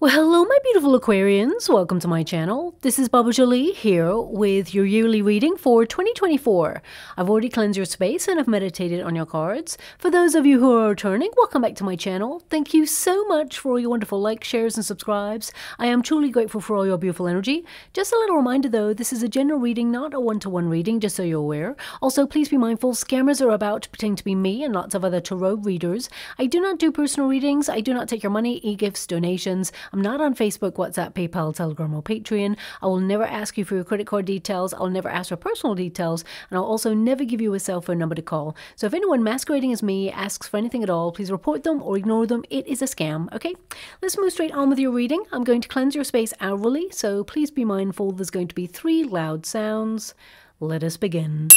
Well, hello my beautiful Aquarians, welcome to my channel. This is Baba Jolie here with your yearly reading for 2024. I've already cleansed your space and I've meditated on your cards. For those of you who are returning, welcome back to my channel. Thank you so much for all your wonderful likes, shares and subscribes. I am truly grateful for all your beautiful energy. Just a little reminder though, this is a general reading, not a one-to-one reading, just so you're aware. Also, please be mindful, scammers are about to pretend to be me and lots of other tarot readers. I do not do personal readings, I do not take your money, e-gifts, donations. I'm not on Facebook, WhatsApp, PayPal, Telegram, or Patreon. I will never ask you for your credit card details. I'll never ask for personal details. And I'll also never give you a cell phone number to call. So if anyone masquerading as me asks for anything at all, please report them or ignore them. It is a scam, okay? Let's move straight on with your reading. I'm going to cleanse your space hourly, so please be mindful there's going to be 3 loud sounds. Let us begin.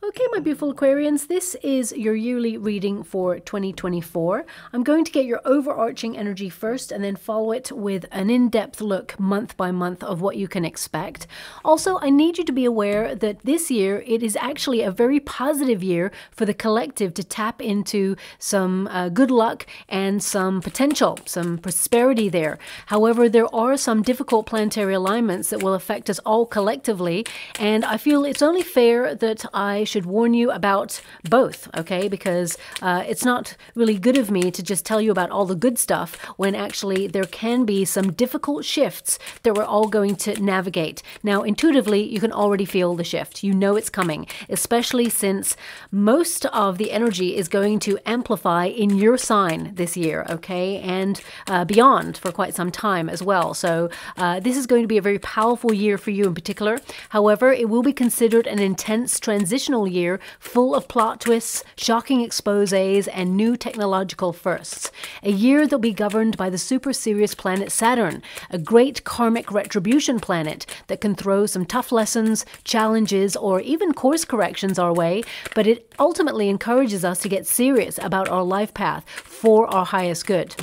Okay, my beautiful Aquarians, this is your yearly reading for 2024. I'm going to get your overarching energy first and then follow it with an in-depth look month by month of what you can expect. Also, I need you to be aware that this year, it is actually a very positive year for the collective to tap into some good luck and some potential, some prosperity there. However, there are some difficult planetary alignments that will affect us all collectively, and I feel it's only fair that I should warn you about both, okay? Because it's not really good of me to just tell you about all the good stuff when actually there can be some difficult shifts that we're all going to navigate. Now, intuitively, you can already feel the shift. You know it's coming, especially since most of the energy is going to amplify in your sign this year, okay? And beyond for quite some time as well. So this is going to be a very powerful year for you in particular. However, it will be considered an intense transitional year full of plot twists, shocking exposés, and new technological firsts. A year that'll be governed by the super serious planet Saturn, a great karmic retribution planet that can throw some tough lessons, challenges, or even course corrections our way, but it ultimately encourages us to get serious about our life path for our highest good.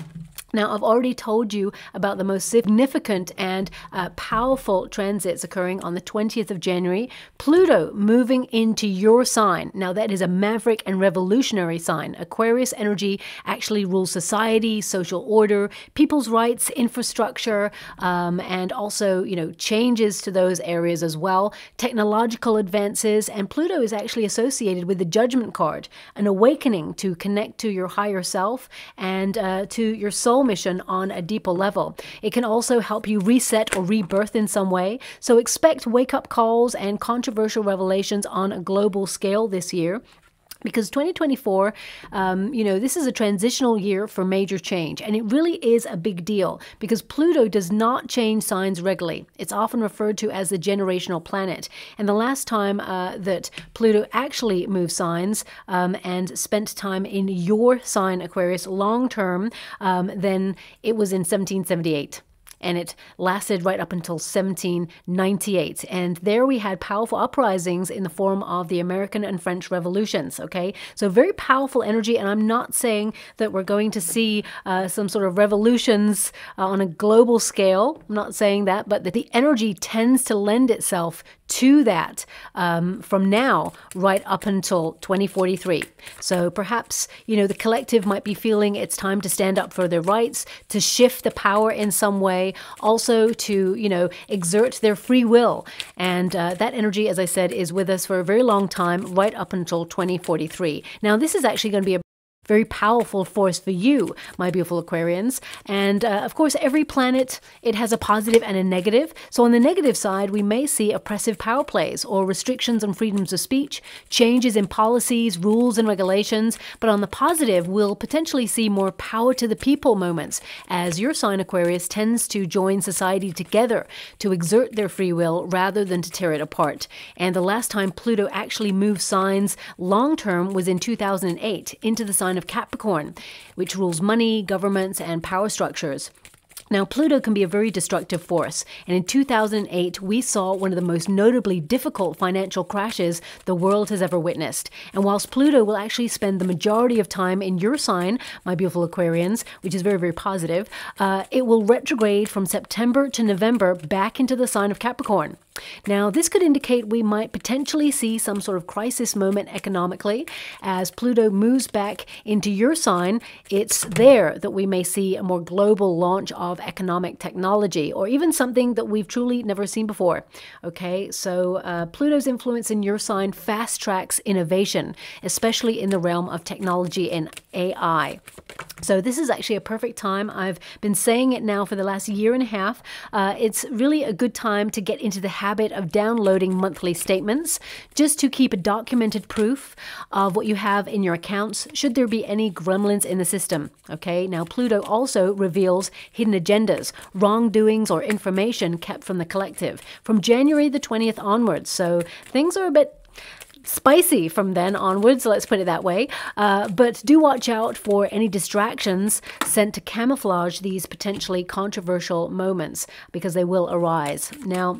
Now, I've already told you about the most significant and powerful transits occurring on the 20th of January. Pluto moving into your sign. Now, that is a maverick and revolutionary sign. Aquarius energy actually rules society, social order, people's rights, infrastructure, and also, you know, changes to those areas as well. Technological advances, and Pluto is actually associated with the Judgment card, an awakening to connect to your higher self and to your soul mission on a deeper level. It can also help you reset or rebirth in some way. So expect wake-up calls and controversial revelations on a global scale this year. Because 2024, you know, this is a transitional year for major change. And it really is a big deal because Pluto does not change signs regularly. It's often referred to as the generational planet. And the last time that Pluto actually moved signs and spent time in your sign, Aquarius, long term, then it was in 1778. And it lasted right up until 1798. And there we had powerful uprisings in the form of the American and French revolutions, okay? So very powerful energy, and I'm not saying that we're going to see some sort of revolutions on a global scale. I'm not saying that, but that the energy tends to lend itself to that from now right up until 2043. So perhaps, you know, the collective might be feeling it's time to stand up for their rights, to shift the power in some way, also to, you know, exert their free will. And that energy, as I said, is with us for a very long time, right up until 2043. Now, this is actually going to be a very powerful force for you, my beautiful Aquarians. And of course, every planet, it has a positive and a negative. So on the negative side, we may see oppressive power plays or restrictions on freedoms of speech, changes in policies, rules, and regulations. But on the positive, we'll potentially see more power to the people moments as your sign, Aquarius, tends to join society together to exert their free will rather than to tear it apart. And the last time Pluto actually moved signs long term was in 2008 into the sign of Capricorn, which rules money, governments, and power structures. Now, Pluto can be a very destructive force, and in 2008, we saw one of the most notably difficult financial crashes the world has ever witnessed. And whilst Pluto will actually spend the majority of time in your sign, my beautiful Aquarians, which is very, very positive, it will retrograde from September to November back into the sign of Capricorn. Now, this could indicate we might potentially see some sort of crisis moment economically. As Pluto moves back into your sign, it's there that we may see a more global launch of economic technology, or even something that we've truly never seen before. Okay, so Pluto's influence in your sign fast tracks innovation, especially in the realm of technology and AI. So this is actually a perfect time. I've been saying it now for the last year and a half. It's really a good time to get into the habit of downloading monthly statements, just to keep a documented proof of what you have in your accounts, should there be any gremlins in the system. Okay, now Pluto also reveals hidden agendas, wrongdoings, or information kept from the collective from January the 20th onwards. So things are a bit spicy from then onwards, let's put it that way. But do watch out for any distractions sent to camouflage these potentially controversial moments, because they will arise. Now,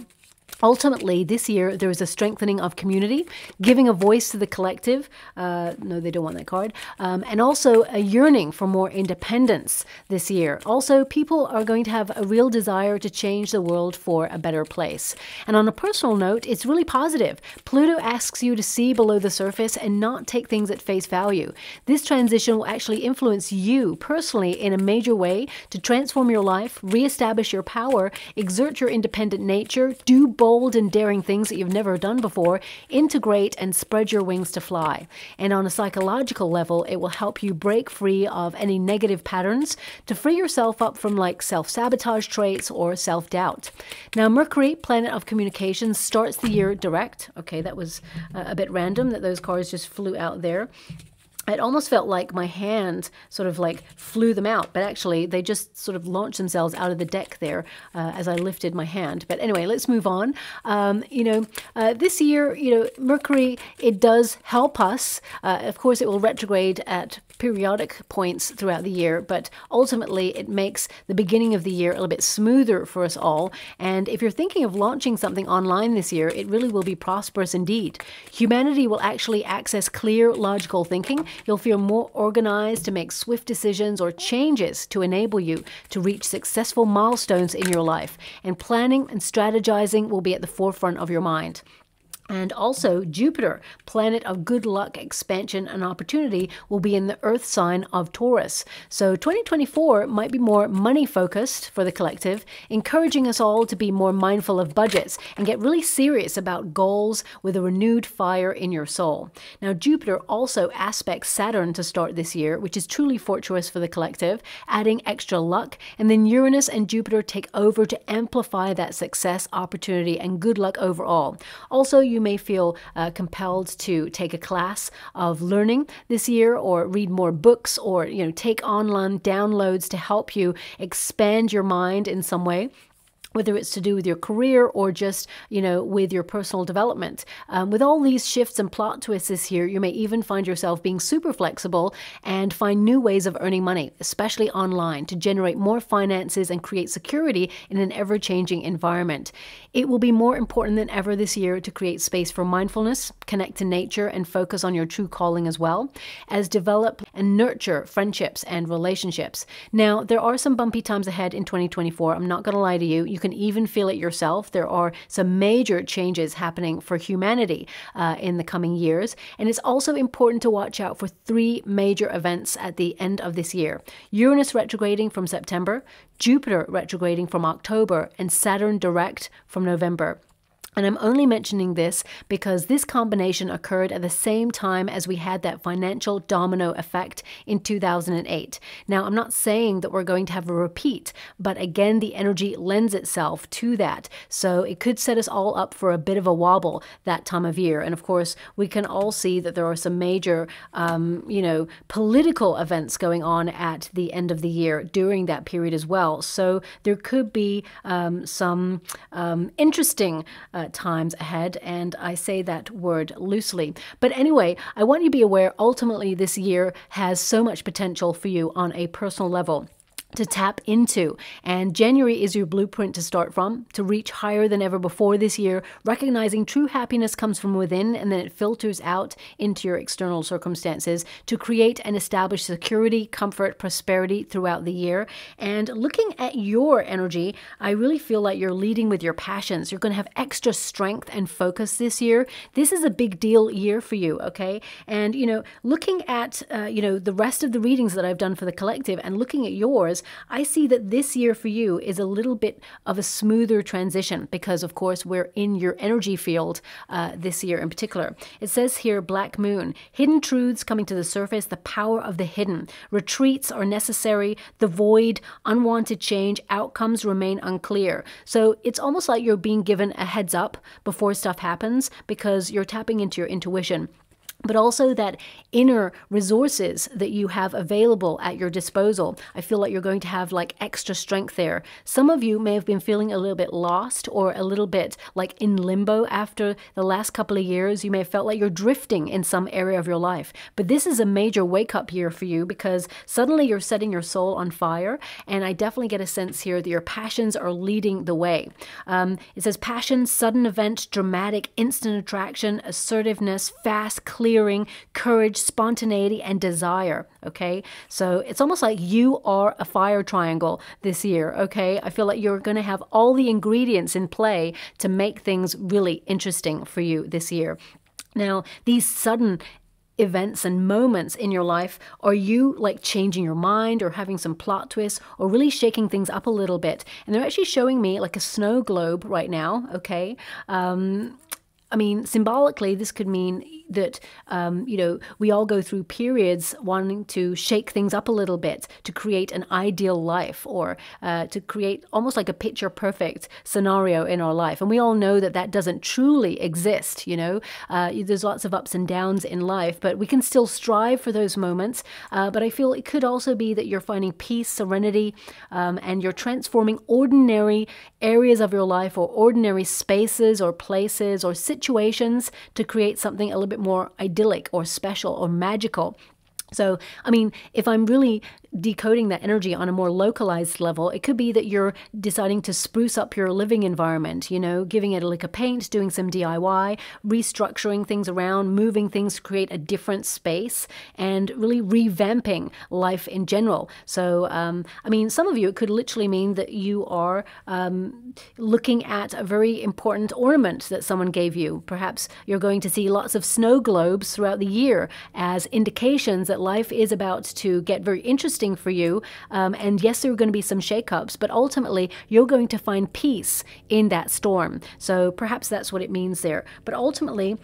ultimately, this year, there is a strengthening of community, giving a voice to the collective. No, they don't want that card. And also a yearning for more independence this year. Also, people are going to have a real desire to change the world for a better place. And on a personal note, it's really positive. Pluto asks you to see below the surface and not take things at face value. This transition will actually influence you personally in a major way to transform your life, reestablish your power, exert your independent nature, do bold and daring things that you've never done before, integrate and spread your wings to fly. And on a psychological level, it will help you break free of any negative patterns to free yourself up from like self-sabotage traits or self-doubt. Now, Mercury, planet of communications, starts the year direct. Okay, that was a bit random that those cards just flew out there. It almost felt like my hand sort of like flew them out, but actually they just sort of launched themselves out of the deck there as I lifted my hand. But anyway, let's move on. This year, Mercury, it does help us. Of course, it will retrograde at periodic points throughout the year, but ultimately it makes the beginning of the year a little bit smoother for us all. And if you're thinking of launching something online this year, it really will be prosperous indeed. Humanity will actually access clear, logical thinking. You'll feel more organized to make swift decisions or changes to enable you to reach successful milestones in your life. And planning and strategizing will be at the forefront of your mind. And also, Jupiter, planet of good luck, expansion, and opportunity, will be in the Earth sign of Taurus. So 2024 might be more money-focused for the collective, encouraging us all to be more mindful of budgets and get really serious about goals with a renewed fire in your soul. Now, Jupiter also aspects Saturn to start this year, which is truly fortuitous for the collective, adding extra luck. And then Uranus and Jupiter take over to amplify that success, opportunity, and good luck overall. Also, you may feel compelled to take a class of learning this year, or read more books, or take online downloads to help you expand your mind in some way, whether it's to do with your career or just, with your personal development. With all these shifts and plot twists this year, you may even find yourself being super flexible and find new ways of earning money, especially online, to generate more finances and create security in an ever-changing environment. It will be more important than ever this year to create space for mindfulness, connect to nature, and focus on your true calling as well, as develop and nurture friendships and relationships. Now, there are some bumpy times ahead in 2024. I'm not going to lie to you. You can even feel it yourself. There are some major changes happening for humanity in the coming years. And it's also important to watch out for 3 major events at the end of this year. Uranus retrograding from September, Jupiter retrograding from October, and Saturn direct from November. And I'm only mentioning this because this combination occurred at the same time as we had that financial domino effect in 2008. Now, I'm not saying that we're going to have a repeat, but again, the energy lends itself to that. So it could set us all up for a bit of a wobble that time of year. And of course, we can all see that there are some major, political events going on at the end of the year during that period as well. So there could be some interesting times ahead, and I say that word loosely. But anyway, I want you to be aware, ultimately this year has so much potential for you on a personal level. to tap into. And January is your blueprint to start from, to reach higher than ever before this year, recognizing true happiness comes from within and then it filters out into your external circumstances to create and establish security, comfort, prosperity throughout the year. And looking at your energy, I really feel like you're leading with your passions. You're going to have extra strength and focus this year. This is a big deal year for you, okay? And, looking at, the rest of the readings that I've done for the collective and looking at yours, I see that this year for you is a little bit of a smoother transition because, of course, we're in your energy field this year in particular. It says here, Black Moon, hidden truths coming to the surface, the power of the hidden. Retreats are necessary, the void, unwanted change, outcomes remain unclear. So it's almost like you're being given a heads up before stuff happens because you're tapping into your intuition. But also that inner resources that you have available at your disposal. I feel like you're going to have like extra strength there. Some of you may have been feeling a little bit lost or a little bit like in limbo after the last couple of years. You may have felt like you're drifting in some area of your life. But this is a major wake-up year for you because suddenly you're setting your soul on fire. And I definitely get a sense here that your passions are leading the way. It says passion, sudden event, dramatic, instant attraction, assertiveness, fast, clear, courage, spontaneity, and desire, okay? So it's almost like you are a fire triangle this year, okay? I feel like you're going to have all the ingredients in play to make things really interesting for you this year. Now, these sudden events and moments in your life, are you like changing your mind or having some plot twists or really shaking things up a little bit? And they're actually showing me like a snow globe right now, okay? I mean, symbolically, this could mean that, we all go through periods wanting to shake things up a little bit to create an ideal life or to create almost like a picture perfect scenario in our life. And we all know that that doesn't truly exist, there's lots of ups and downs in life, but we can still strive for those moments. But I feel it could also be that you're finding peace, serenity, and you're transforming ordinary areas of your life or ordinary spaces or places or situations to create something a little bit more idyllic or special or magical. So, I mean, if I'm really decoding that energy on a more localized level, it could be that you're deciding to spruce up your living environment, giving it a lick of paint, doing some DIY, restructuring things around, moving things to create a different space, and really revamping life in general. So, I mean, some of you, it could literally mean that you are looking at a very important ornament that someone gave you. Perhaps you're going to see lots of snow globes throughout the year as indications that life is about to get very interesting for you. And yes, there are going to be some shakeups, but ultimately you're going to find peace in that storm. So perhaps that's what it means there. But ultimately,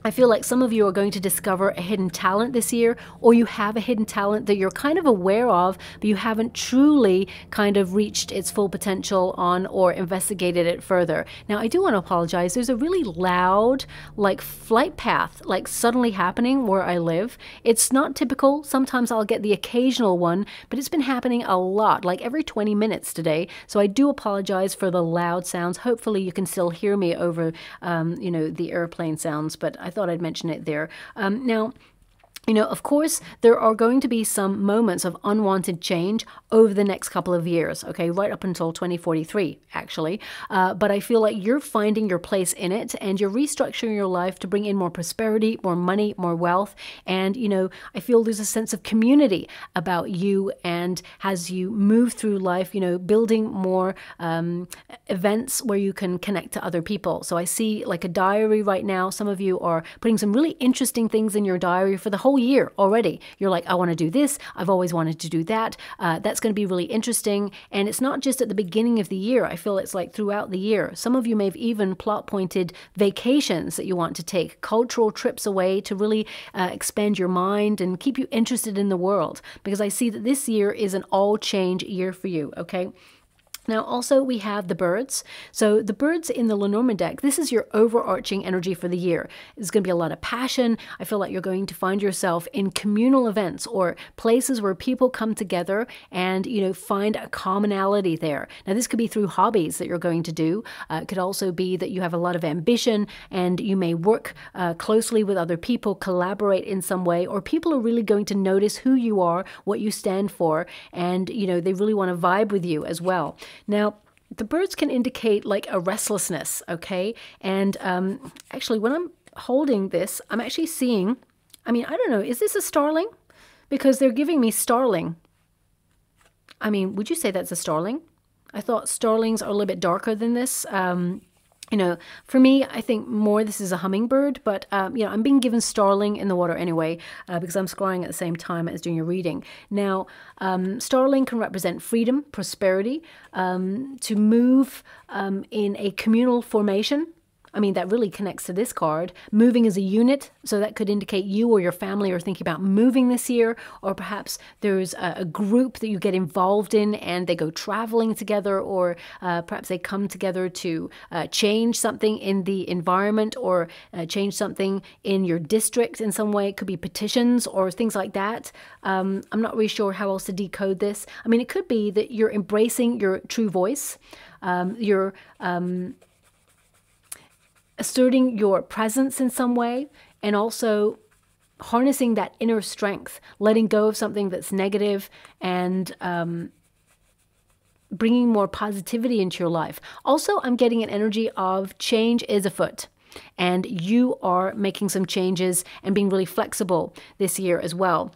I feel like some of you are going to discover a hidden talent this year, or you have a hidden talent that you're kind of aware of, but you haven't truly kind of reached its full potential on or investigated it further. Now, I do want to apologize. There's a really loud, like flight path, like suddenly happening where I live. It's not typical. Sometimes I'll get the occasional one, but it's been happening a lot, like every 20 minutes today. So I do apologize for the loud sounds. Hopefully you can still hear me over, the airplane sounds, but I thought I'd mention it there. Now, of course, there are going to be some moments of unwanted change over the next couple of years, okay, right up until 2043, actually. But I feel like you're finding your place in it and you're restructuring your life to bring in more prosperity, more money, more wealth. And, I feel there's a sense of community about you, and as you move through life, building more events where you can connect to other people. So I see like a diary right now. Some of you are putting some really interesting things in your diary for the whole year already. You're like, I want to do this. I've always wanted to do that. That's going to be really interesting. And it's not just at the beginning of the year. I feel it's like throughout the year. Some of you may have even plot pointed vacations that you want to take, cultural trips away to really expand your mind and keep you interested in the world. Because I see that this year is an all change year for you. Okay. Now, also we have the birds. So the birds in the Lenormand deck, this is your overarching energy for the year. There's going to be a lot of passion. I feel like you're going to find yourself in communal events or places where people come together and, find a commonality there. Now, this could be through hobbies that you're going to do. It could also be that you have a lot of ambition and you may work closely with other people, collaborate in some way, or people are really going to notice who you are, what you stand for, and, they really want to vibe with you as well. Now, the birds can indicate like a restlessness, okay? And actually, when I'm holding this, I'm actually seeing, I don't know, is this a starling? Because they're giving me starling. Would you say that's a starling? I thought starlings are a little bit darker than this. For me, I think more this is a hummingbird, but, I'm being given starling in the water anyway, because I'm scrying at the same time as doing a reading. Now, starling can represent freedom, prosperity, to move in a communal formation. That really connects to this card. Moving as a unit, so that could indicate you or your family are thinking about moving this year, or perhaps there's a group that you get involved in and they go traveling together, or perhaps they come together to change something in the environment or change something in your district in some way. It could be petitions or things like that. I'm not really sure how else to decode this. It could be that you're embracing your true voice. You're asserting your presence in some way, and also harnessing that inner strength, letting go of something that's negative and bringing more positivity into your life. Also, I'm getting an energy of change is afoot, and you are making some changes and being really flexible this year as well.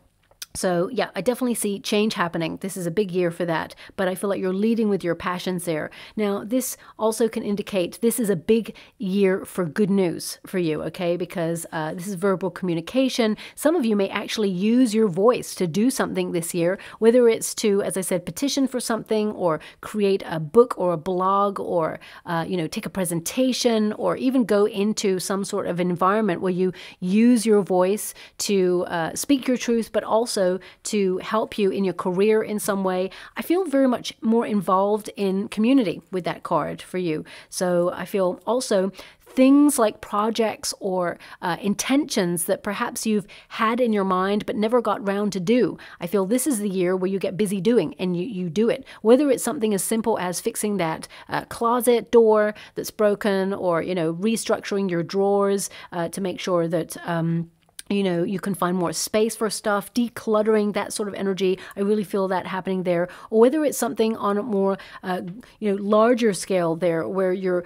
So yeah, I definitely see change happening. This is a big year for that, but I feel like you're leading with your passions there. Now, this also can indicate this is a big year for good news for you, okay? Because this is verbal communication. Some of you may actually use your voice to do something this year, whether it's to, as I said, petition for something, or create a book or a blog, or, take a presentation, or even go into some sort of environment where you use your voice to speak your truth, but also to help you in your career in some way. I feel very much more involved in community with that card for you. So I feel also things like projects or intentions that perhaps you've had in your mind but never got round to do. I feel this is the year where you get busy doing, and you do it. Whether it's something as simple as fixing that closet door that's broken, or, restructuring your drawers to make sure that you can find more space for stuff, decluttering, that sort of energy. I really feel that happening there. Or whether it's something on a more, larger scale there, where you're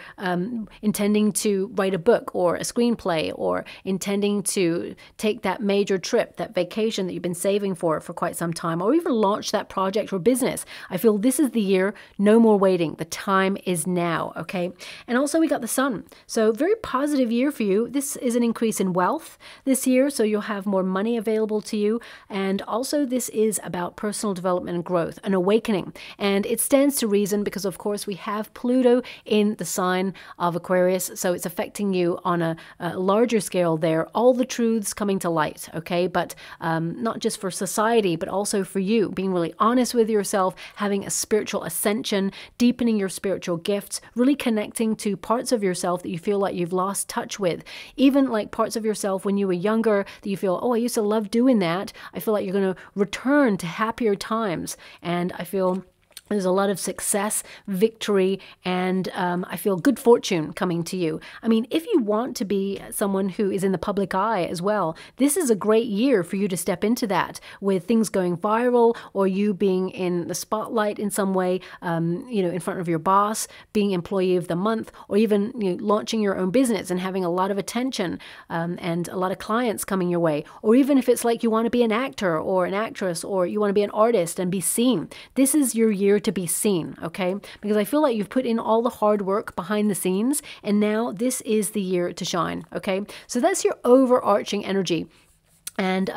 intending to write a book or a screenplay, or intending to take that major trip, that vacation that you've been saving for quite some time, or even launch that project or business. I feel this is the year, no more waiting. The time is now, okay? And also we got the sun. So very positive year for you. This is an increase in wealth this year, so you'll have more money available to you. And also this is about personal development and growth, an awakening. And it stands to reason because, of course, we have Pluto in the sign of Aquarius, so it's affecting you on a larger scale there. All the truths coming to light, okay? But not just for society, but also for you, being really honest with yourself, having a spiritual ascension, deepening your spiritual gifts, really connecting to parts of yourself that you feel like you've lost touch with. Even like parts of yourself when you were younger that you feel, oh, I used to love doing that. I feel like you're going to return to happier times. And I feel there's a lot of success, victory, and I feel good fortune coming to you. I mean, if you want to be someone who is in the public eye as well, this is a great year for you to step into that, with things going viral, or you being in the spotlight in some way, in front of your boss, being employee of the month, or even launching your own business and having a lot of attention and a lot of clients coming your way. Or even if it's like you want to be an actor or an actress, or you want to be an artist and be seen. This is your year to be seen, okay? Because I feel like you've put in all the hard work behind the scenes, and now this is the year to shine, okay? So that's your overarching energy. And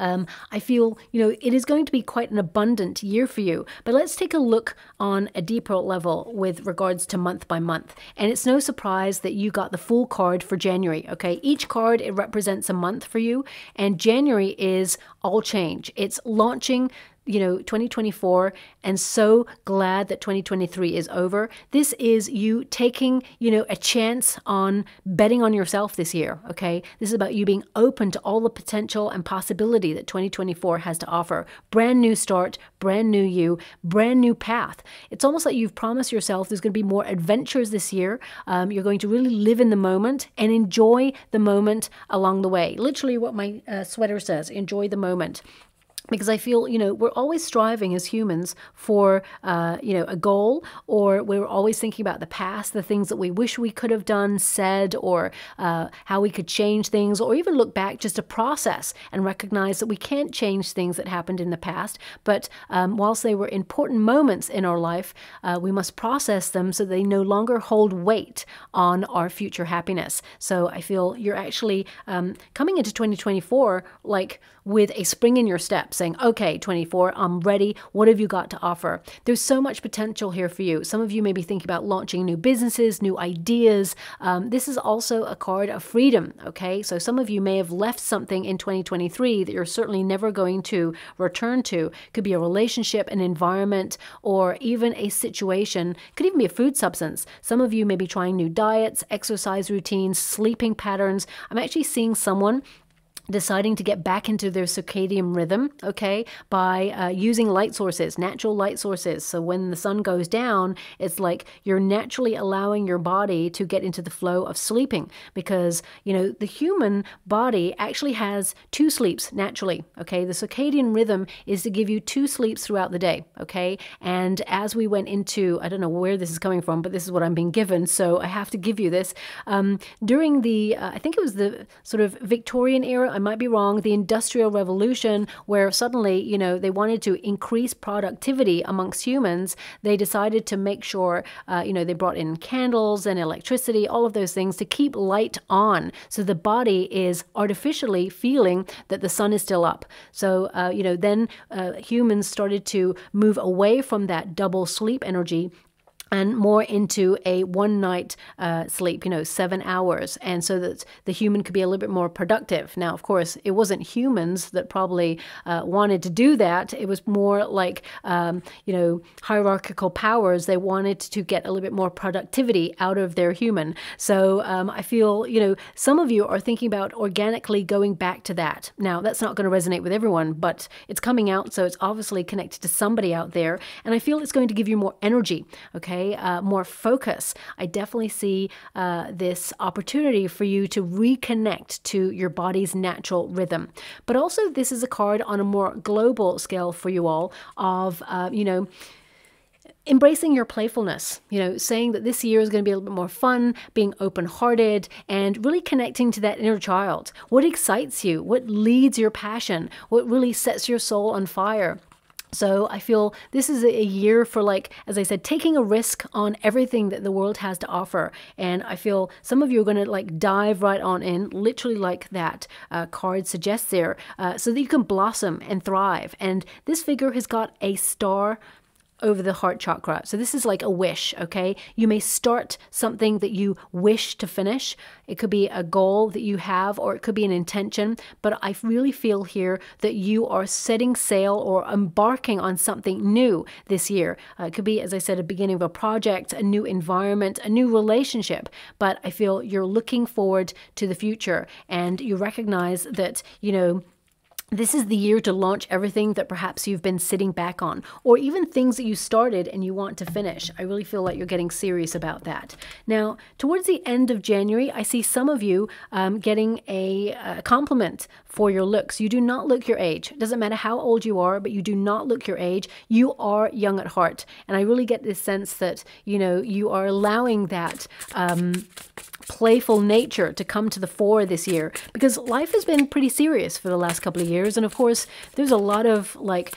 I feel, it is going to be quite an abundant year for you. But let's take a look on a deeper level with regards to month by month. And it's no surprise that you got the full card for January, okay? Each card, it represents a month for you. And January is all change. It's launching 2024 and so glad that 2023 is over. This is you taking, a chance on betting on yourself this year, okay? This is about you being open to all the potential and possibility that 2024 has to offer. Brand new start, brand new you, brand new path. It's almost like you've promised yourself there's going to be more adventures this year. You're going to really live in the moment and enjoy the moment along the way. Literally what my sweater says, enjoy the moment. Because I feel, we're always striving as humans for, a goal, or we're always thinking about the past, the things that we wish we could have done, said, or how we could change things, or even look back just to process and recognize that we can't change things that happened in the past. But whilst they were important moments in our life, we must process them so they no longer hold weight on our future happiness. So I feel you're actually coming into 2024 like with a spring in your step, saying, okay, 24, I'm ready. What have you got to offer? There's so much potential here for you. Some of you may be thinking about launching new businesses, new ideas. This is also a card of freedom, okay? So some of you may have left something in 2023 that you're certainly never going to return to. Could be a relationship, an environment, or even a situation. Could even be a food substance. Some of you may be trying new diets, exercise routines, sleeping patterns. I'm actually seeing someone deciding to get back into their circadian rhythm, okay, by using light sources, natural light sources. So when the sun goes down, it's like you're naturally allowing your body to get into the flow of sleeping, because, the human body actually has 2 sleeps naturally, okay? The circadian rhythm is to give you 2 sleeps throughout the day, okay? And as we went into, I don't know where this is coming from, but this is what I'm being given, so I have to give you this. During the, I think it was the sort of Victorian era, I might be wrong, the Industrial Revolution, where suddenly, they wanted to increase productivity amongst humans. They decided to make sure, they brought in candles and electricity, all of those things to keep light on. So the body is artificially feeling that the sun is still up. So, then humans started to move away from that double sleep energy and more into a one-night sleep, 7 hours, and so that the human could be a little bit more productive. Now, of course, it wasn't humans that probably wanted to do that. It was more like, hierarchical powers. They wanted to get a little bit more productivity out of their human. So I feel, some of you are thinking about organically going back to that. Now, that's not going to resonate with everyone, but it's coming out, so it's obviously connected to somebody out there, and I feel it's going to give you more energy, okay? More focus. I definitely see this opportunity for you to reconnect to your body's natural rhythm. But also, this is a card on a more global scale for you all of, embracing your playfulness, saying that this year is going to be a little bit more fun, being open-hearted, and really connecting to that inner child. What excites you? What leads your passion? What really sets your soul on fire? So I feel this is a year for, like, as I said, taking a risk on everything that the world has to offer. And I feel some of you are going to like dive right on in, literally like that card suggests there, so that you can blossom and thrive. And this figure has got a star over the heart chakra. So this is like a wish, okay? You may start something that you wish to finish. It could be a goal that you have, or it could be an intention, but I really feel here that you are setting sail or embarking on something new this year. It could be, as I said, a beginning of a project, a new environment, a new relationship, but I feel you're looking forward to the future, and you recognize that, this is the year to launch everything that perhaps you've been sitting back on, or even things that you started and you want to finish. I really feel like you're getting serious about that. Now, towards the end of January, I see some of you getting a compliment for your looks. You do not look your age. It doesn't matter how old you are, but you do not look your age. You are young at heart. And I really get this sense that, you are allowing that playful nature to come to the fore this year, because life has been pretty serious for the last couple of years. And of course, there's a lot of like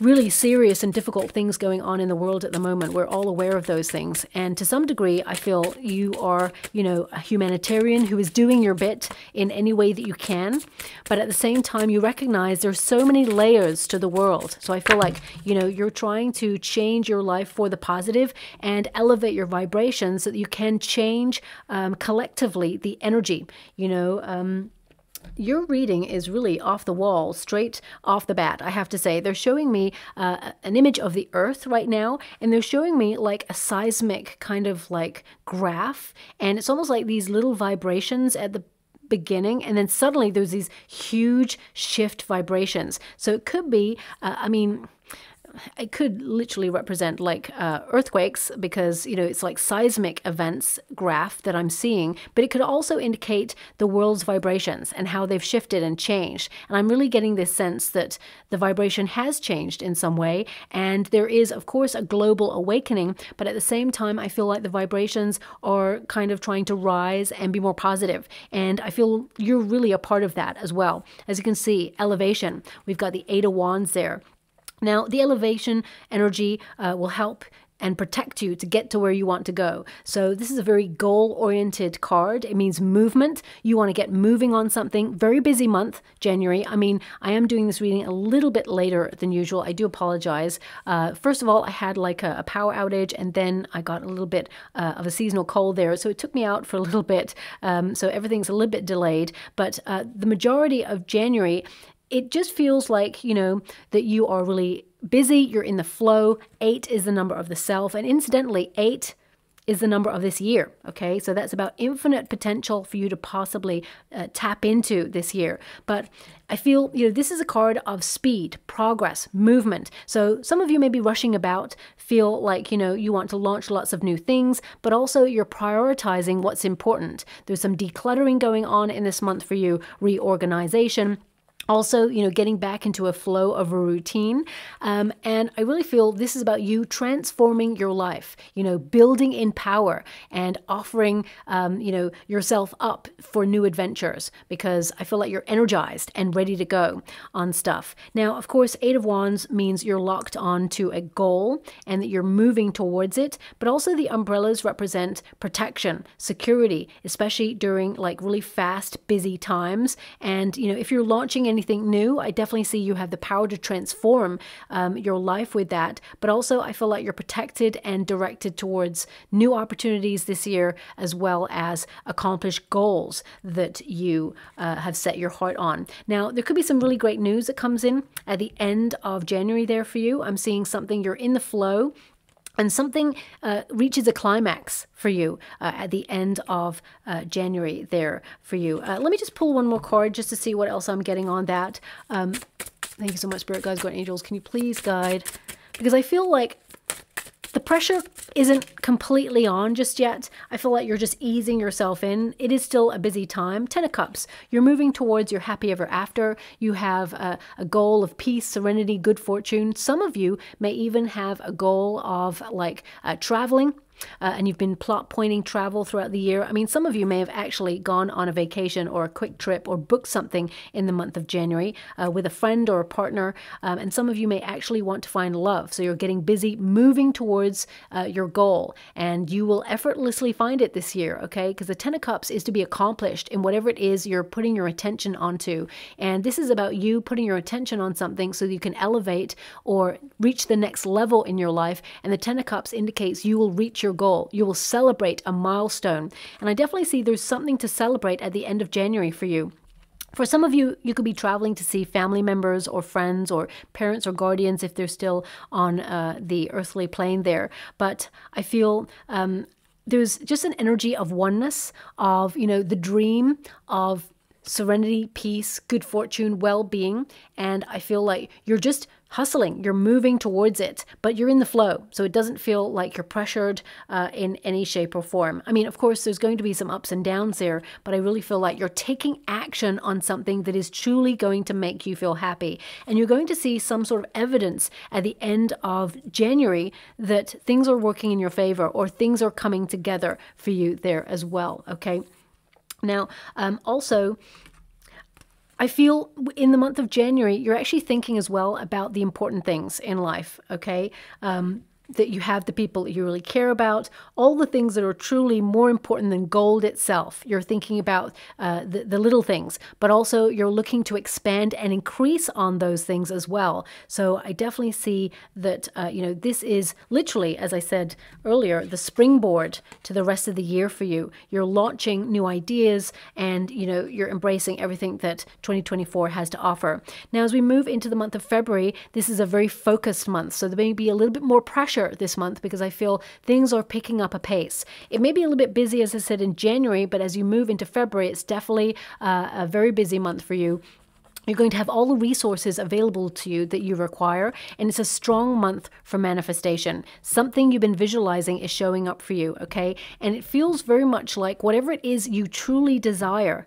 really serious and difficult things going on in the world at the moment. We're all aware of those things. And to some degree, I feel you are, a humanitarian who is doing your bit in any way that you can. But at the same time, you recognize there's so many layers to the world. So I feel like, you're trying to change your life for the positive and elevate your vibrations so that you can change collectively the energy, your reading is really off the wall, straight off the bat, I have to say. They're showing me an image of the Earth right now, and they're showing me like a seismic kind of like graph, and it's almost like these little vibrations at the beginning, and then suddenly there's these huge shift vibrations. So it could be, I mean, it could literally represent like earthquakes, because, you know, it's like seismic events graph that I'm seeing, but it could also indicate the world's vibrations and how they've shifted and changed. And I'm really getting this sense that the vibration has changed in some way, and there is, of course, a global awakening, but at the same time, I feel like the vibrations are kind of trying to rise and be more positive. And I feel you're really a part of that as well. As you can see, elevation, we've got the Eight of Wands there. Now, the elevation energy will help and protect you to get to where you want to go. So this is a very goal-oriented card. It means movement. You want to get moving on something. Very busy month, January. I mean, I am doing this reading a little bit later than usual. I do apologize. First of all, I had like a power outage, and then I got a little bit of a seasonal cold there. So it took me out for a little bit. So everything's a little bit delayed. But the majority of January, it just feels like, you know, that you are really busy, you're in the flow. 8 is the number of the self, and incidentally, 8 is the number of this year, okay? So that's about infinite potential for you to possibly tap into this year. But I feel, you know, this is a card of speed, progress, movement. So some of you may be rushing about, feel like, you know, you want to launch lots of new things, but also you're prioritizing what's important. There's some decluttering going on in this month for you, reorganization. Also, you know, getting back into a flow of a routine. And I really feel this is about you transforming your life, you know, building in power and offering, you know, yourself up for new adventures, because I feel like you're energized and ready to go on stuff. Now, of course, Eight of Wands means you're locked on to a goal and that you're moving towards it. But also the umbrellas represent protection, security, especially during like really fast, busy times. And, you know, if you're launching anything new, I definitely see you have the power to transform your life with that. But also I feel like you're protected and directed towards new opportunities this year, as well as accomplish goals that you have set your heart on. Now, there could be some really great news that comes in at the end of January there for you. I'm seeing something, you're in the flow, and something reaches a climax for you at the end of January there for you. Let me just pull one more card just to see what else I'm getting on that. Thank you so much, Spirit Guides, Guardian Angels. Can you please guide? Because I feel like the pressure isn't completely on just yet. I feel like you're just easing yourself in. It is still a busy time. 10 of Cups. You're moving towards your happy ever after. You have a goal of peace, serenity, good fortune. Some of you may even have a goal of like traveling. And you've been plot pointing travel throughout the year. I mean, some of you may have actually gone on a vacation or a quick trip or booked something in the month of January with a friend or a partner. And some of you may actually want to find love. So you're getting busy moving towards your goal, and you will effortlessly find it this year, okay? Because the 10 of Cups is to be accomplished in whatever it is you're putting your attention onto. And this is about you putting your attention on something so you can elevate or reach the next level in your life. And the 10 of Cups indicates you will reach your goal. You will celebrate a milestone. And I definitely see there's something to celebrate at the end of January for you. For some of you, you could be traveling to see family members or friends or parents or guardians if they're still on the earthly plane there. But I feel there's just an energy of oneness, of, you know, the dream of serenity, peace, good fortune, well-being. And I feel like you're just hustling, you're moving towards it, but you're in the flow. So it doesn't feel like you're pressured in any shape or form. I mean, of course, there's going to be some ups and downs there, but I really feel like you're taking action on something that is truly going to make you feel happy. And you're going to see some sort of evidence at the end of January that things are working in your favor, or things are coming together for you there as well, okay? Now, also, I feel in the month of January, you're actually thinking as well about the important things in life, okay? that you have the people that you really care about, all the things that are truly more important than gold itself. You're thinking about the little things, but also you're looking to expand and increase on those things as well. So I definitely see that, this is literally, as I said earlier, the springboard to the rest of the year for you. You're launching new ideas and, you're embracing everything that 2024 has to offer. Now, as we move into the month of February, this is a very focused month. So there may be a little bit more pressure this month because I feel things are picking up a pace. It may be a little bit busy, as I said, in January, but as you move into February, it's definitely a very busy month for you. You're going to have all the resources available to you that you require, and it's a strong month for manifestation. Something you've been visualizing is showing up for you, okay? And it feels very much like whatever it is you truly desire,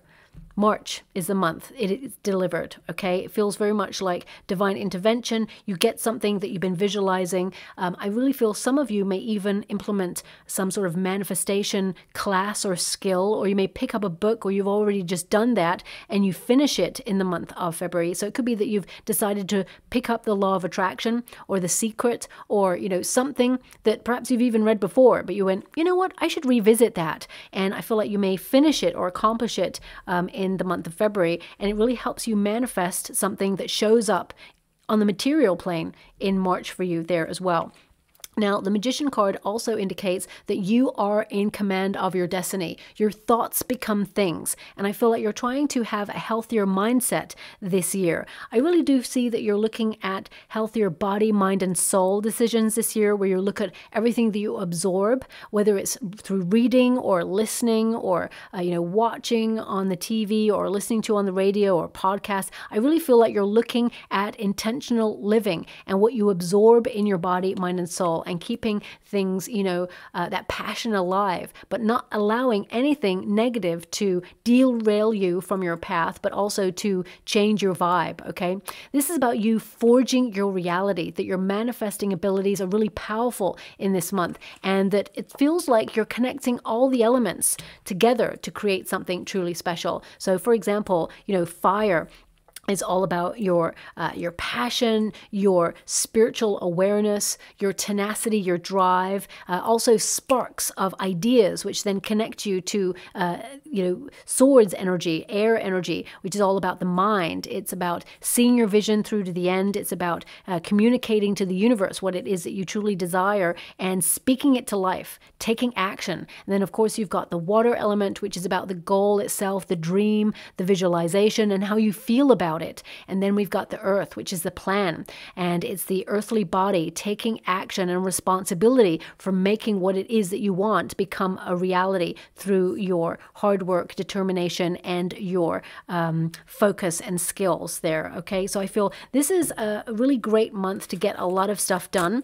March is the month it is delivered, okay? It feels very much like divine intervention. You get something that you've been visualizing. I really feel some of you may even implement some sort of manifestation class or skill, or you may pick up a book, or you've already just done that and you finish it in the month of February. So it could be that you've decided to pick up the law of attraction or The Secret, or, something that perhaps you've even read before, but you went, you know what, I should revisit that. And I feel like you may finish it or accomplish it in the month of February, and it really helps you manifest something that shows up on the material plane in March for you there as well. Now, the Magician card also indicates that you are in command of your destiny. Your thoughts become things. And I feel like you're trying to have a healthier mindset this year. I really do see that you're looking at healthier body, mind, and soul decisions this year, where you look at everything that you absorb, whether it's through reading or listening or, watching on the TV or listening to on the radio or podcast. I really feel like you're looking at intentional living and what you absorb in your body, mind, and soul, and keeping things, that passion alive, but not allowing anything negative to derail you from your path, but also to change your vibe, okay? This is about you forging your reality, that your manifesting abilities are really powerful in this month, and that it feels like you're connecting all the elements together to create something truly special. So, for example, fire is all about your passion, your spiritual awareness, your tenacity, your drive, also sparks of ideas, which then connect you to, swords energy, air energy, which is all about the mind. It's about seeing your vision through to the end. It's about communicating to the universe what it is that you truly desire and speaking it to life, taking action. And then, of course, you've got the water element, which is about the goal itself, the dream, the visualization, and how you feel about it. And then we've got the earth, which is the plan, and it's the earthly body taking action and responsibility for making what it is that you want become a reality through your hard work, determination, and your focus and skills there. Okay, so I feel this is a really great month to get a lot of stuff done,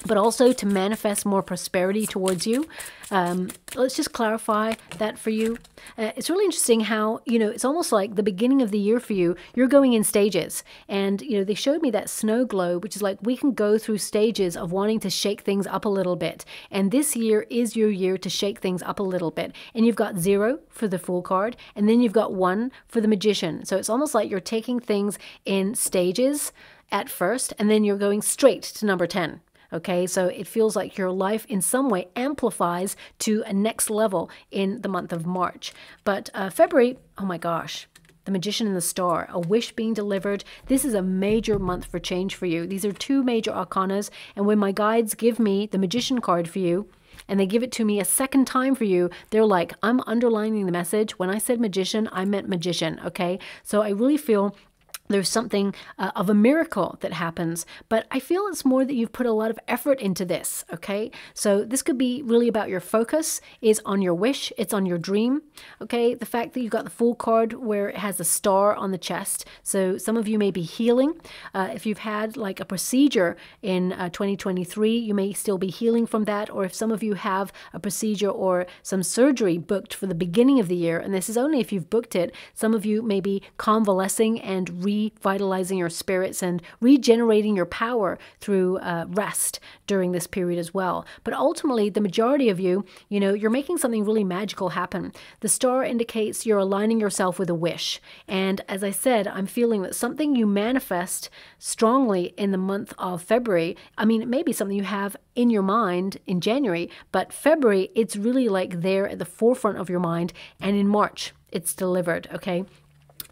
but also to manifest more prosperity towards you. Let's just clarify that for you. It's really interesting how, it's almost like the beginning of the year for you, you're going in stages. And, they showed me that snow globe, which is like we can go through stages of wanting to shake things up a little bit. And this year is your year to shake things up a little bit. And you've got 0 for the Fool card, and then you've got 1 for the Magician. So it's almost like you're taking things in stages at first, and then you're going straight to number 10. Okay, so it feels like your life in some way amplifies to a next level in the month of March. But February, oh my gosh, the Magician and the Star, a wish being delivered. This is a major month for change for you. These are 2 major arcanas, and when my guides give me the Magician card for you, and they give it to me a second time for you, they're like, I'm underlining the message. When I said Magician, I meant Magician, okay? So I really feel there's something of a miracle that happens, but I feel it's more that you've put a lot of effort into this, okay? So this could be really about your focus is on your wish, it's on your dream, okay? The fact that you've got the Fool card where it has a star on the chest, so some of you may be healing. If you've had like a procedure in 2023, you may still be healing from that, or if some of you have a procedure or some surgery booked for the beginning of the year, and this is only if you've booked it, some of you may be convalescing and revitalizing your spirits and regenerating your power through rest during this period as well. But ultimately, the majority of you, you know, you're making something really magical happen. The star indicates you're aligning yourself with a wish. And as I said, I'm feeling that something you manifest strongly in the month of February, I mean, it may be something you have in your mind in January, but February, it's really like there at the forefront of your mind, and in March, it's delivered, okay?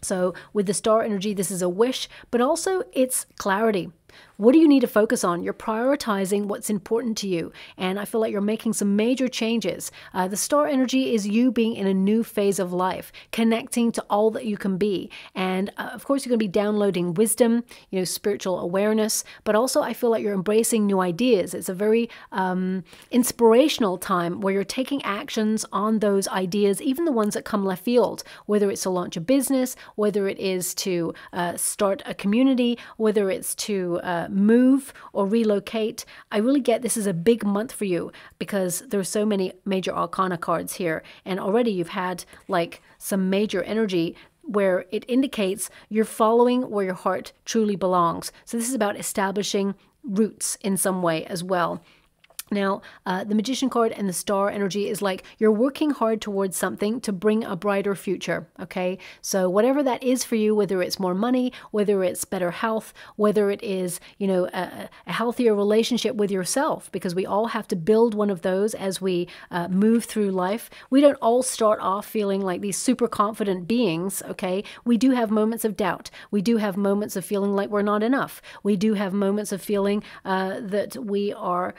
So with the star energy, this is a wish, but also it's clarity. What do you need to focus on? You're prioritizing what's important to you. And I feel like you're making some major changes. The star energy is you being in a new phase of life, connecting to all that you can be. And of course, you're going to be downloading wisdom, you know, spiritual awareness, but also I feel like you're embracing new ideas. It's a very inspirational time where you're taking actions on those ideas, even the ones that come left field, whether it's to launch a business, whether it is to start a community, whether it's to move or relocate. I really get this is a big month for you because there's so many major arcana cards here, and already you've had like some major energy where it indicates you're following where your heart truly belongs. So this is about establishing roots in some way as well. Now, the Magician card and the star energy is like you're working hard towards something to bring a brighter future, okay? So whatever that is for you, whether it's more money, whether it's better health, whether it is, you know, a healthier relationship with yourself, because we all have to build one of those as we move through life. We don't all start off feeling like these super confident beings, okay? We do have moments of doubt. We do have moments of feeling like we're not enough. We do have moments of feeling that we are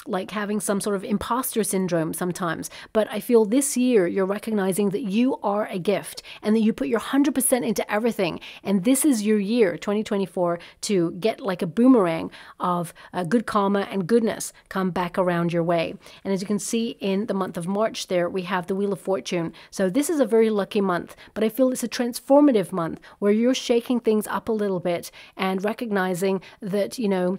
like having some sort of imposter syndrome sometimes. But I feel this year you're recognizing that you are a gift and that you put your 100% into everything. And this is your year, 2024, to get like a boomerang of good karma and goodness come back around your way. And as you can see in the month of March there, we have the Wheel of Fortune. So this is a very lucky month, but I feel it's a transformative month where you're shaking things up a little bit and recognizing that, you know,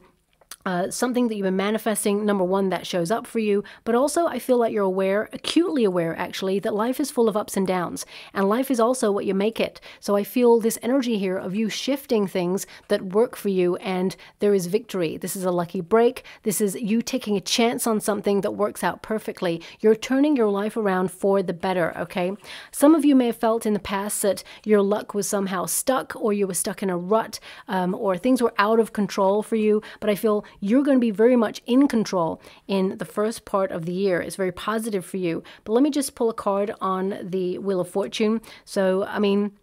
something that you've been manifesting, number one, that shows up for you, but also I feel like you're aware, acutely aware actually, that life is full of ups and downs, and life is also what you make it. So I feel this energy here of you shifting things that work for you, and there is victory. This is a lucky break. This is you taking a chance on something that works out perfectly. You're turning your life around for the better, okay? Some of you may have felt in the past that your luck was somehow stuck, or you were stuck in a rut, or things were out of control for you, but I feel you're going to be very much in control in the first part of the year. It's very positive for you. But let me just pull a card on the Wheel of Fortune. So, I mean,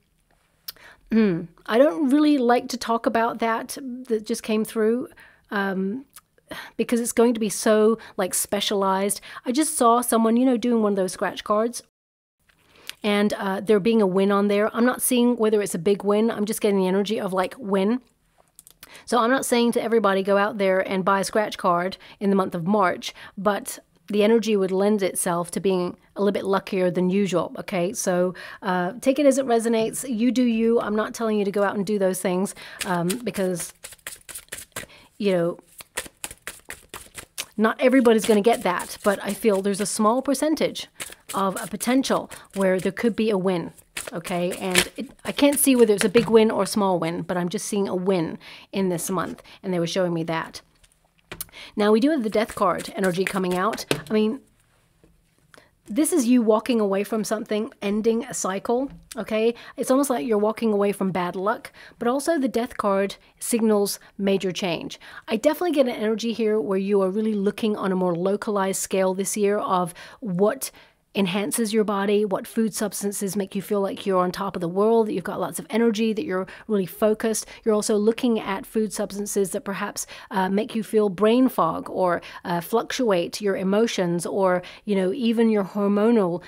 I don't really like to talk about that just came through because it's going to be so like specialized. I just saw someone, you know, doing one of those scratch cards, and there being a win on there. I'm not seeing whether it's a big win. I'm just getting the energy of like win. So I'm not saying to everybody go out there and buy a scratch card in the month of March, but the energy would lend itself to being a little bit luckier than usual, okay? So take it as it resonates. You do you. I'm not telling you to go out and do those things because, you know, not everybody's going to get that, but I feel there's a small percentage of a potential where there could be a win. Okay, and I can't see whether it's a big win or a small win, but I'm just seeing a win in this month, and they were showing me that. Now, we do have the Death card energy coming out. I mean, this is you walking away from something, ending a cycle, okay? It's almost like you're walking away from bad luck, but also the Death card signals major change. I definitely get an energy here where you are really looking on a more localized scale this year of what enhances your body, what food substances make you feel like you're on top of the world, that you've got lots of energy, that you're really focused. You're also looking at food substances that perhaps make you feel brain fog or fluctuate your emotions, or, you know, even your hormonal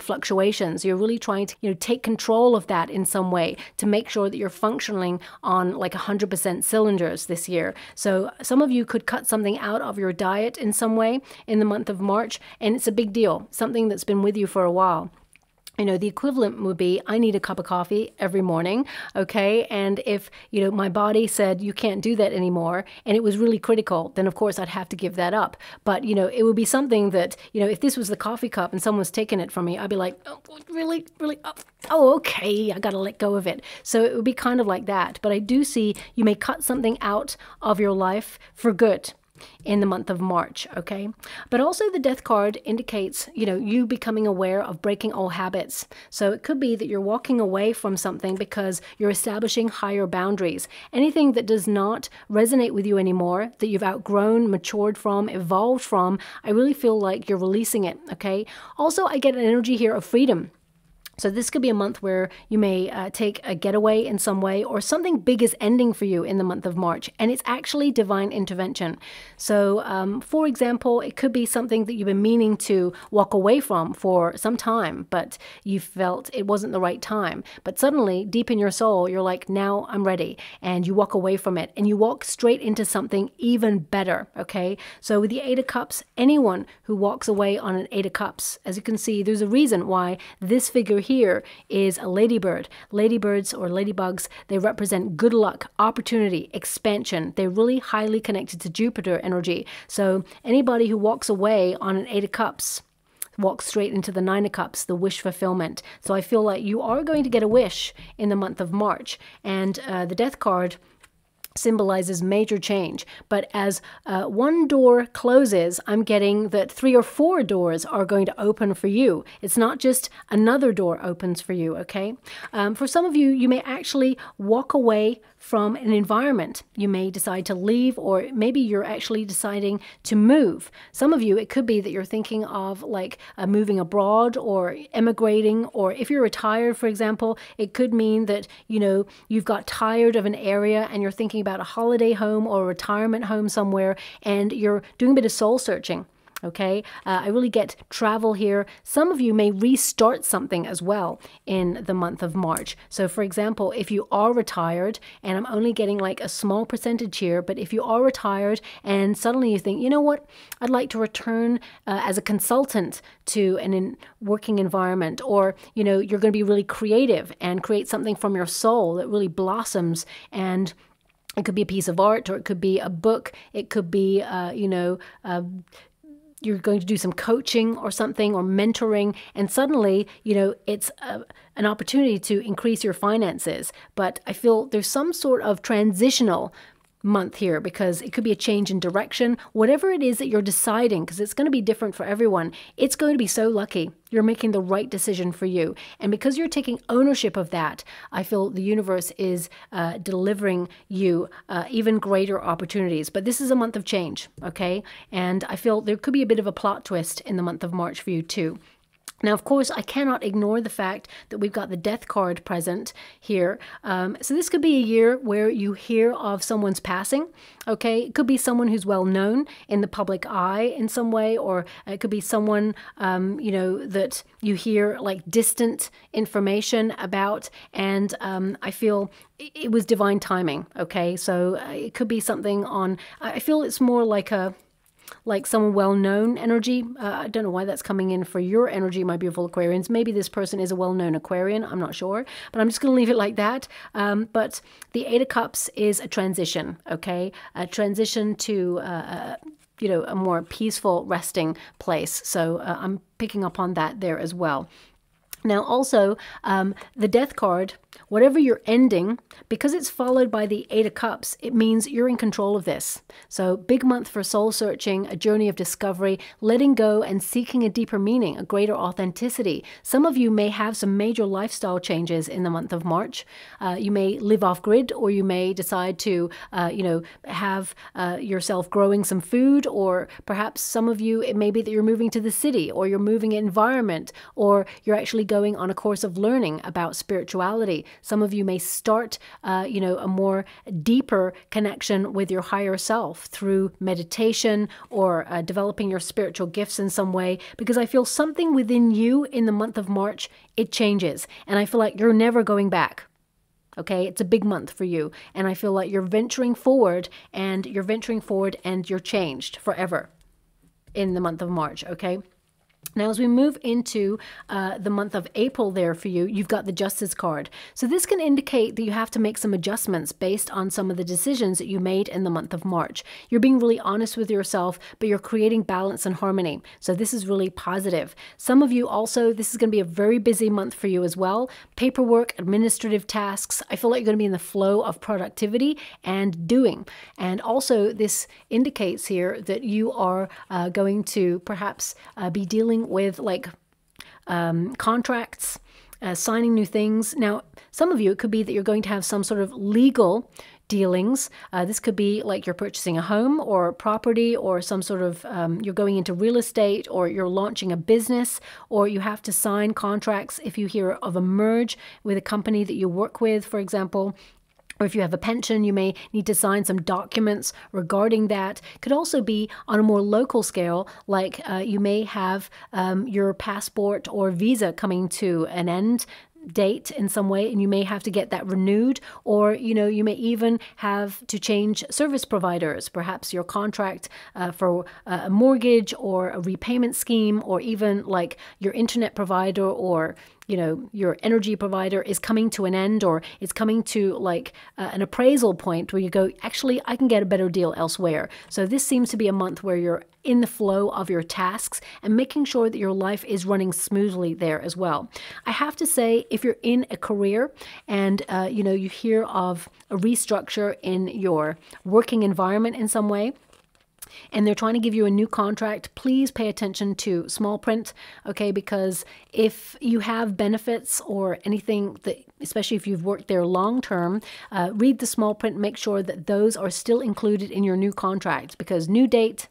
fluctuations. You're really trying to, you know, take control of that in some way to make sure that you're functioning on like 100% cylinders this year. So some of you could cut something out of your diet in some way in the month of March, and it's a big deal, something that's been with you for a while. you know, the equivalent would be I need a cup of coffee every morning, okay? And if, you know, my body said you can't do that anymore and it was really critical, then of course I'd have to give that up. But, you know, it would be something that, you know, if this was the coffee cup and someone's taken it from me, I'd be like, oh, really? Really? Oh, okay, I got to let go of it. So it would be kind of like that. But I do see you may cut something out of your life for good in the month of March, okay? But also the death card indicates, you know, you becoming aware of breaking old habits. So it could be that you're walking away from something because you're establishing higher boundaries. Anything that does not resonate with you anymore, that you've outgrown, matured from, evolved from, I really feel like you're releasing it, okay? Also, I get an energy here of freedom. So this could be a month where you may take a getaway in some way, or something big is ending for you in the month of March, and it's actually divine intervention. So for example, it could be something that you've been meaning to walk away from for some time, but you felt it wasn't the right time. But suddenly, deep in your soul, you're like, now I'm ready. And you walk away from it, and you walk straight into something even better, okay? So with the Eight of Cups, anyone who walks away on an Eight of Cups, as you can see, there's a reason why this figure here is a ladybird. Ladybirds or ladybugs, they represent good luck, opportunity, expansion. They're really highly connected to Jupiter energy. So anybody who walks away on an Eight of Cups walks straight into the Nine of Cups, the wish fulfillment. So I feel like you are going to get a wish in the month of March. And the Death card symbolizes major change. But as one door closes, I'm getting that 3 or 4 doors are going to open for you. It's not just another door opens for you, okay? For some of you, you may actually walk away from an environment. You may decide to leave, or maybe you're actually deciding to move. Some of you, it could be that you're thinking of like moving abroad or emigrating, or if you're retired, for example, it could mean that, you know, you've got tired of an area and you're thinking about a holiday home or a retirement home somewhere, and you're doing a bit of soul searching. Okay, I really get travel here. Some of you may restart something as well in the month of March. So for example, if you are retired, and I'm only getting like a small percentage here, but if you are retired and suddenly you think, you know what, I'd like to return as a consultant to an working environment, or, you know, you're going to be really creative and create something from your soul that really blossoms, and it could be a piece of art, or it could be a book, it could be, you know, you're going to do some coaching or something, or mentoring, and suddenly, you know, it's an opportunity to increase your finances. But I feel there's some sort of transitional month here, because it could be a change in direction. Whatever it is that you're deciding, because it's going to be different for everyone, it's going to be so lucky. You're making the right decision for you. And because you're taking ownership of that, I feel the universe is delivering you even greater opportunities. But this is a month of change, okay? And I feel there could be a bit of a plot twist in the month of March for you too. Now, of course, I cannot ignore the fact that we've got the Death card present here. So this could be a year where you hear of someone's passing, okay? It could be someone who's well known in the public eye in some way, or it could be someone, you know, that you hear like distant information about, and I feel it was divine timing, okay? So it could be something on, I feel it's more like someone well-known energy. I don't know why that's coming in for your energy, my beautiful Aquarians. Maybe this person is a well-known Aquarian. I'm not sure, but I'm just going to leave it like that. But the Eight of Cups is a transition, okay? A transition to, you know, a more peaceful resting place. So I'm picking up on that there as well. Now, also, the Death card, whatever you're ending, because it's followed by the Eight of Cups, it means you're in control of this. So big month for soul searching, a journey of discovery, letting go and seeking a deeper meaning, a greater authenticity. Some of you may have some major lifestyle changes in the month of March. You may live off grid, or you may decide to, you know, have yourself growing some food, or perhaps some of you, it may be that you're moving to the city, or you're moving environment, or you're actually going on a course of learning about spirituality. Some of you may start, you know, a more deeper connection with your higher self through meditation, or developing your spiritual gifts in some way, because I feel something within you in the month of March, it changes. And I feel like you're never going back. Okay, it's a big month for you. And I feel like you're venturing forward, and you're changed forever in the month of March, okay? Now, as we move into the month of April there for you, you've got the Justice card. So this can indicate that you have to make some adjustments based on some of the decisions that you made in the month of March. You're being really honest with yourself, but you're creating balance and harmony. So this is really positive. Some of you also, this is going to be a very busy month for you as well. Paperwork, administrative tasks. I feel like you're going to be in the flow of productivity and doing. And also this indicates here that you are going to perhaps be dealing with like contracts, signing new things. Now, some of you, it could be that you're going to have some sort of legal dealings. This could be like you're purchasing a home or property, or some sort of, you're going into real estate, or you're launching a business, or you have to sign contracts if you hear of a merge with a company that you work with, for example. Or if you have a pension, you may need to sign some documents regarding that. Could also be on a more local scale, like you may have your passport or visa coming to an end date in some way, and you may have to get that renewed, or you may even have to change service providers, perhaps your contract for a mortgage or a repayment scheme, or even like your internet provider or your energy provider is coming to an end, or it's coming to like an appraisal point where you go, actually, I can get a better deal elsewhere. So this seems to be a month where you're in the flow of your tasks and making sure that your life is running smoothly there as well. I have to say, if you're in a career and you hear of a restructure in your working environment in some way, and they're trying to give you a new contract, please pay attention to small print, okay? Because if you have benefits or anything that, especially if you've worked there long term, read the small print, make sure that those are still included in your new contract, because new date,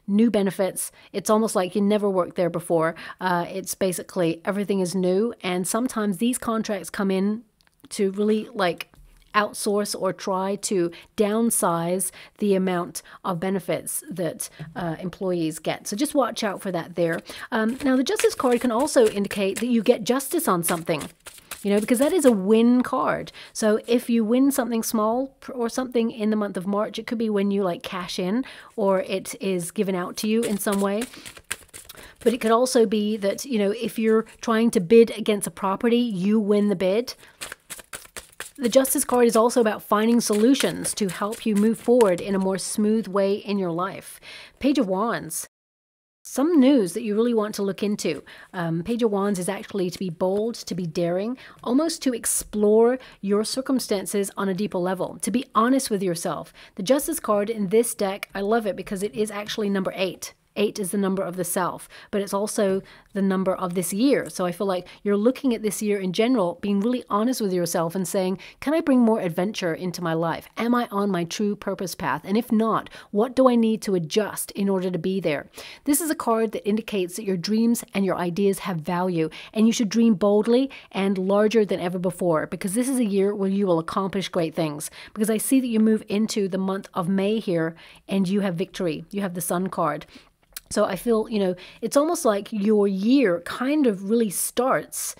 new benefits, it's almost like you never worked there before. It's basically everything is new, and sometimes these contracts come in to really like outsource or try to downsize the amount of benefits that employees get. So just watch out for that there. Now, the Justice card can also indicate that you get justice on something, because that is a win card. So if you win something small or something in the month of March, it could be when you like cash in, or it is given out to you in some way. But it could also be that, if you're trying to bid against a property, you win the bid. The Justice card is also about finding solutions to help you move forward in a more smooth way in your life. Page of Wands. Some news that you really want to look into. Page of Wands is actually to be bold, to be daring, almost to explore your circumstances on a deeper level, to be honest with yourself. The Justice card in this deck, I love it because it is actually number 8. 8 is the number of the self, but it's also the number of this year. So I feel like you're looking at this year in general, being really honest with yourself and saying, can I bring more adventure into my life? Am I on my true purpose path? And if not, what do I need to adjust in order to be there? This is a card that indicates that your dreams and your ideas have value, and you should dream boldly and larger than ever before, because this is a year where you will accomplish great things. Because I see that you move into the month of May here and you have victory. You have the Sun card. So I feel, it's almost like your year kind of really starts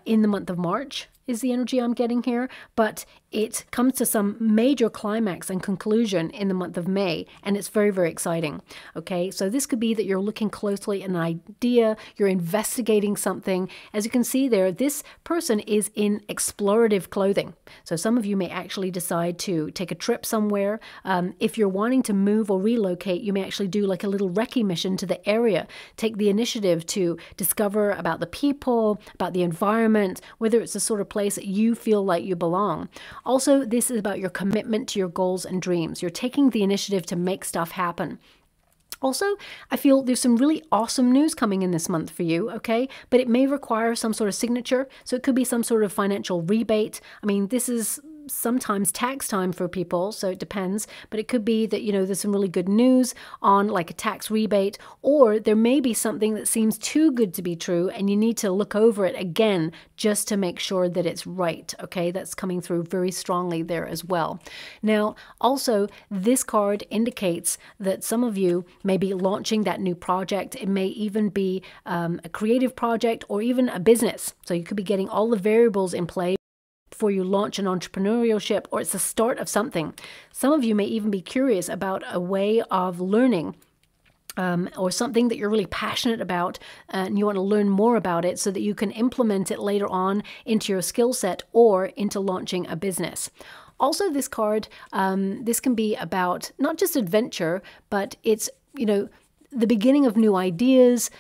in the month of March, is the energy I'm getting here, but it comes to some major climax and conclusion in the month of May, and it's very, very exciting. Okay, so this could be that you're looking closely at an idea, you're investigating something. As you can see there, this person is in explorative clothing. So some of you may actually decide to take a trip somewhere. If you're wanting to move or relocate, you may actually do like a little recce mission to the area. Take the initiative to discover about the people, about the environment, whether it's the sort of place that you feel like you belong. Also, this is about your commitment to your goals and dreams. You're taking the initiative to make stuff happen. Also, I feel there's some really awesome news coming in this month for you, okay? But it may require some sort of signature. So it could be some sort of financial rebate. I mean, this is sometimes tax time for people, so it depends, but it could be that there's some really good news on like a tax rebate, or there may be something that seems too good to be true and you need to look over it again just to make sure that it's right. Okay, that's coming through very strongly there as well. Now also, this card indicates that some of you may be launching that new project. It may even be a creative project or even a business, so you could be getting all the variables in play before you launch an entrepreneurship, or it's the start of something. Some of you may even be curious about a way of learning or something that you're really passionate about and you want to learn more about it so that you can implement it later on into your skill set or into launching a business. Also, this card, this can be about not just adventure, but it's, you know, the beginning of new ideas,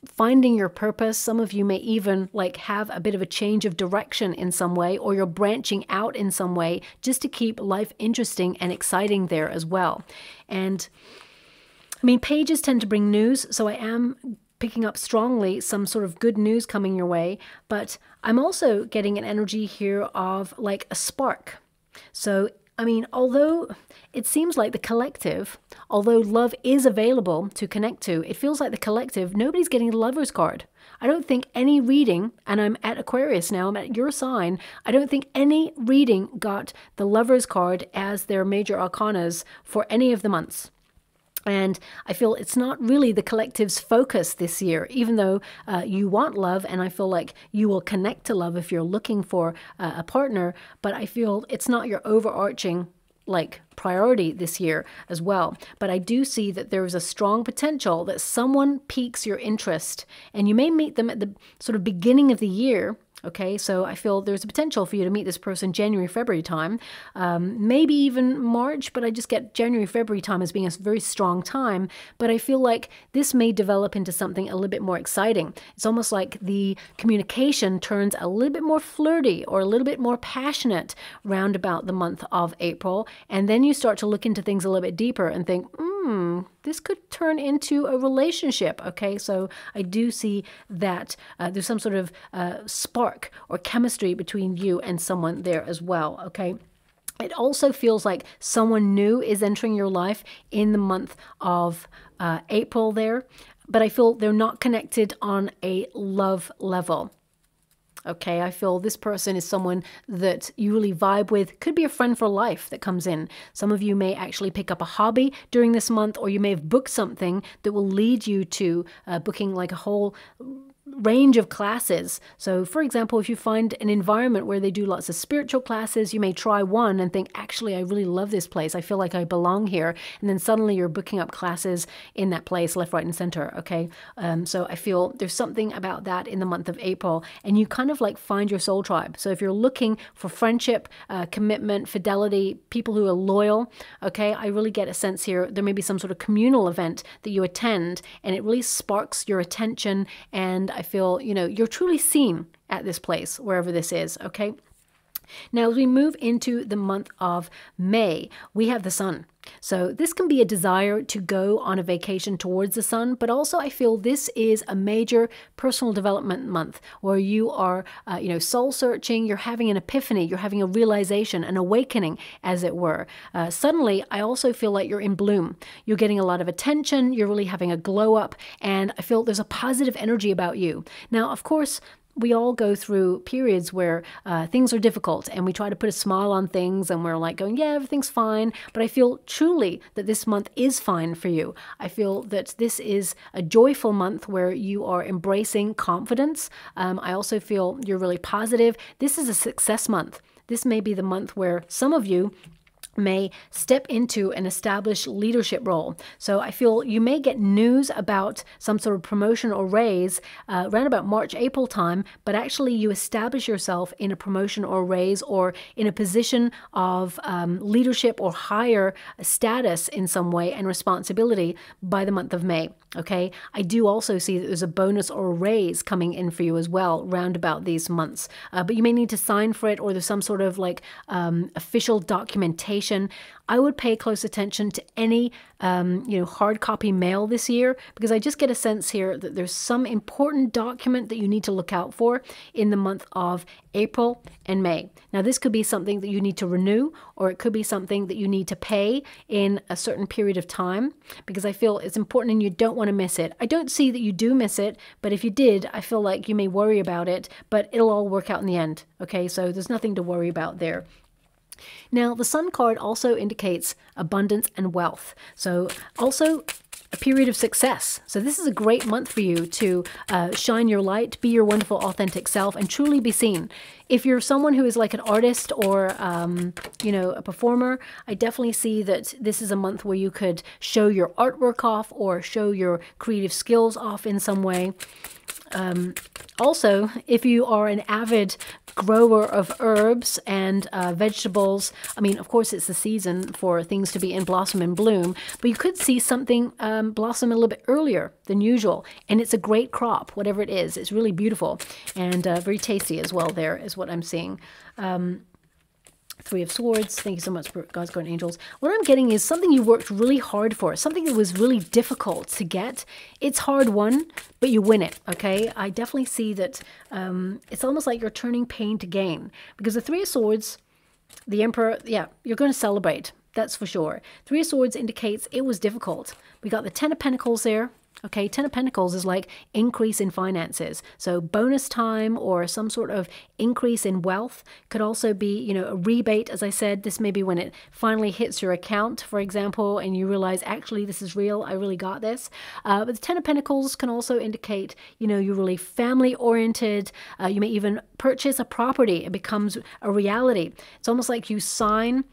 finding your purpose. Some of you may even like have a bit of a change of direction in some way, or you're branching out in some way just to keep life interesting and exciting there as well. And I mean, pages tend to bring news, so I am picking up strongly some sort of good news coming your way, but I'm also getting an energy here of like a spark. So, I mean, although it seems like the collective, although love is available to connect to, it feels like the collective, nobody's getting the Lover's card. I don't think any reading, and I'm at Aquarius now, I'm at your sign, I don't think any reading got the Lover's card as their major arcanas for any of the months. And I feel it's not really the collective's focus this year, even though you want love, and I feel like you will connect to love if you're looking for a partner, but I feel it's not your overarching like priority this year as well. But I do see that there is a strong potential that someone piques your interest, and you may meet them at the sort of beginning of the year. Okay, so I feel there's a potential for you to meet this person January, February time, maybe even March, but I just get January, February time as being a very strong time. But I feel like this may develop into something a little bit more exciting. It's almost like the communication turns a little bit more flirty or a little bit more passionate round about the month of April. And then you start to look into things a little bit deeper and think, this could turn into a relationship. Okay, so I do see that there's some sort of spark or chemistry between you and someone there as well. Okay. It also feels like someone new is entering your life in the month of April there, but I feel they're not connected on a love level. Okay, I feel this person is someone that you really vibe with. Could be a friend for life that comes in. Some of you may actually pick up a hobby during this month, or you may have booked something that will lead you to booking like a whole range of classes. So for example, if you find an environment where they do lots of spiritual classes, you may try one and think, actually, I really love this place. I feel like I belong here. And then suddenly you're booking up classes in that place, left, right, and center. Okay. So I feel there's something about that in the month of April, and you kind of like find your soul tribe. So if you're looking for friendship, commitment, fidelity, people who are loyal, okay, I really get a sense here there may be some sort of communal event that you attend, and it really sparks your attention, and I feel, you know, you're truly seen at this place, wherever this is, okay? Now, as we move into the month of May, we have the sun. So this can be a desire to go on a vacation towards the sun, but also I feel this is a major personal development month where you are, you know, soul searching, you're having an epiphany, you're having a realization, an awakening, as it were. Suddenly, I also feel like you're in bloom. You're getting a lot of attention, you're really having a glow up, and I feel there's a positive energy about you. Now, of course, we all go through periods where things are difficult, and we try to put a smile on things, and we're like going, yeah, everything's fine. But I feel truly that this month is fine for you. I feel that this is a joyful month where you are embracing confidence. I also feel you're really positive. This is a success month. This may be the month where some of you may step into an established leadership role. So I feel you may get news about some sort of promotion or raise around about March, April time, but actually you establish yourself in a promotion or raise or in a position of leadership or higher status in some way and responsibility by the month of May. Okay, I do also see that there's a bonus or a raise coming in for you as well round about these months, but you may need to sign for it, or there's some sort of like official documentation. I would pay close attention to any you know, hard copy mail this year, because I just get a sense here that there's some important document that you need to look out for in the month of April and May. Now, this could be something that you need to renew, or it could be something that you need to pay in a certain period of time, because I feel it's important and you don't want to miss it. I don't see that you do miss it, but if you did, I feel like you may worry about it, but it'll all work out in the end. Okay, so there's nothing to worry about there. Now, the Sun card also indicates abundance and wealth. So also a period of success. So this is a great month for you to shine your light, be your wonderful, authentic self, and truly be seen. If you're someone who is like an artist or, you know, a performer, I definitely see that this is a month where you could show your artwork off or show your creative skills off in some way. Also, if you are an avid grower of herbs and vegetables, I mean, of course, it's the season for things to be in blossom and bloom, but you could see something blossom a little bit earlier than usual, and it's a great crop, whatever it is. It's really beautiful and very tasty as well. There is what I'm seeing. Three of Swords. Thank you so much for God's Guardian Angels. What I'm getting is something you worked really hard for, something that was really difficult to get. It's hard won, but you win it, okay? I definitely see that it's almost like you're turning pain to gain, because the Three of Swords, the Emperor, yeah, you're going to celebrate. That's for sure. Three of Swords indicates it was difficult. We got the Ten of Pentacles there. Okay, Ten of Pentacles is like increase in finances. So bonus time or some sort of increase in wealth could also be, you know, a rebate. As I said, this may be when it finally hits your account, for example, and you realize, actually, this is real. I really got this. But the Ten of Pentacles can also indicate, you know, you're really family oriented. You may even purchase a property. It becomes a reality. It's almost like you sign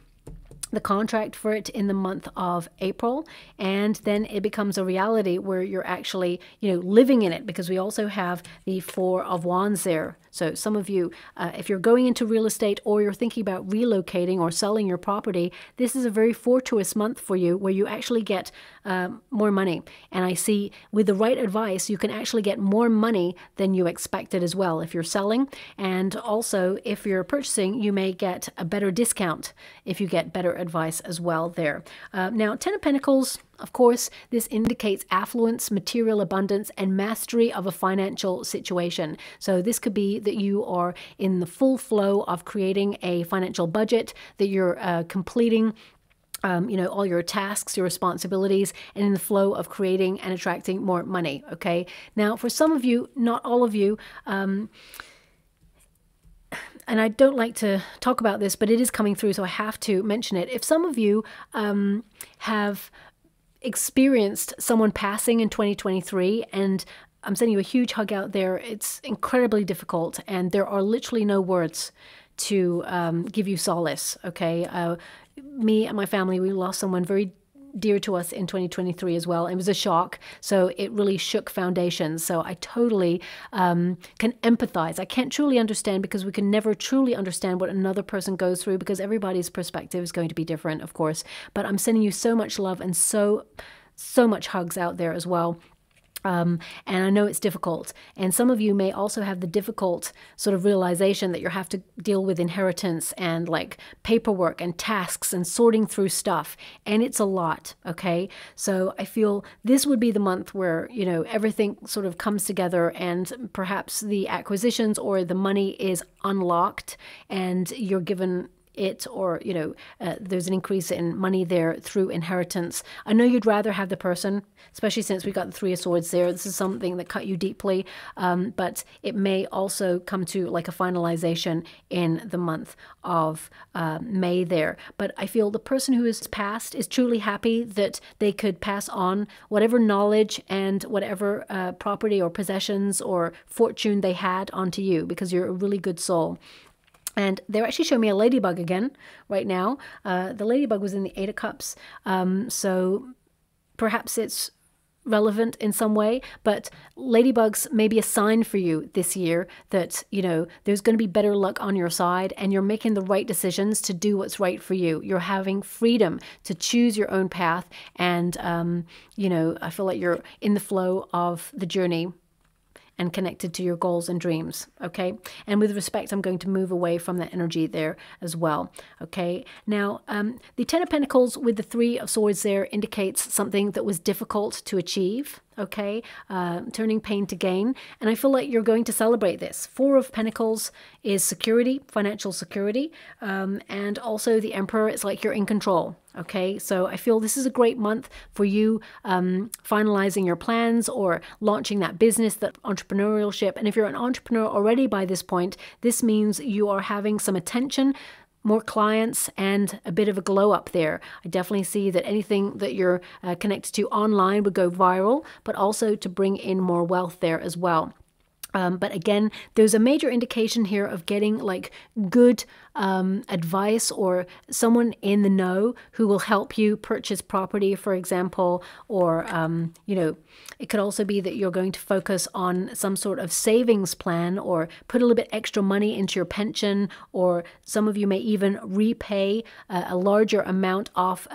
the contract for it in the month of April, and then it becomes a reality where you're actually, you know, living in it, because we also have the Four of Wands there. So some of you, if you're going into real estate or you're thinking about relocating or selling your property, this is a very fortuitous month for you where you actually get more money. And I see with the right advice, you can actually get more money than you expected as well if you're selling. And also if you're purchasing, you may get a better discount if you get better advice as well there. Now, Ten of Pentacles, of course, this indicates affluence, material abundance, and mastery of a financial situation. So this could be that you are in the full flow of creating a financial budget, that you're completing you know, all your tasks, your responsibilities, and in the flow of creating and attracting more money, okay? Now, for some of you, not all of you, and I don't like to talk about this, but it is coming through, so I have to mention it. If some of you have experienced someone passing in 2023, and I'm sending you a huge hug out there, it's incredibly difficult, and there are literally no words to give you solace, okay? Me and my family, we lost someone very dear to us in 2023 as well. It was a shock, so it really shook foundations. So I totally can empathize. I can't truly understand, because we can never truly understand what another person goes through, because everybody's perspective is going to be different, of course. But I'm sending you so much love and so much hugs out there as well. And I know it's difficult, and some of you may also have the difficult sort of realization that you have to deal with inheritance and like paperwork and tasks and sorting through stuff, and it's a lot, okay? So I feel this would be the month where, you know, everything sort of comes together, and perhaps the acquisitions or the money is unlocked and you're given it, or, you know, there's an increase in money there through inheritance. I know you'd rather have the person, especially since we got the Three of Swords there. This is something that cut you deeply, but it may also come to like a finalization in the month of May there. But I feel the person who has passed is truly happy that they could pass on whatever knowledge and whatever property or possessions or fortune they had onto you, because you're a really good soul. And they're actually showing me a ladybug again right now. The ladybug was in the Eight of Cups. So perhaps it's relevant in some way, but ladybugs may be a sign for you this year that, you know, there's going to be better luck on your side, and you're making the right decisions to do what's right for you. You're having freedom to choose your own path. And, you know, I feel like you're in the flow of the journey and connected to your goals and dreams, okay? And with respect, I'm going to move away from that energy there as well, okay? Now, the Ten of Pentacles with the Three of Swords there indicates something that was difficult to achieve, okay? Turning pain to gain. And I feel like you're going to celebrate this. Four of Pentacles is security, financial security. And also the Emperor, it's like you're in control. Okay, so I feel this is a great month for you finalizing your plans or launching that business, that entrepreneurship. And if you're an entrepreneur already by this point, this means you are having some attention more clients and a bit of a glow up there. I definitely see that anything that you're connected to online would go viral, but also to bring in more wealth there as well. But again, there's a major indication here of getting like good advice or someone in the know who will help you purchase property, for example, or, you know, it could also be that you're going to focus on some sort of savings plan or put a little bit extra money into your pension, or some of you may even repay a larger amount off,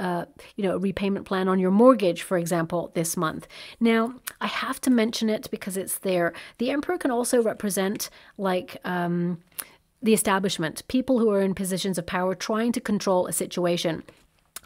you know, a repayment plan on your mortgage, for example, this month. Now, I have to mention it because it's there. The Emperor can also represent like the establishment, people who are in positions of power trying to control a situation.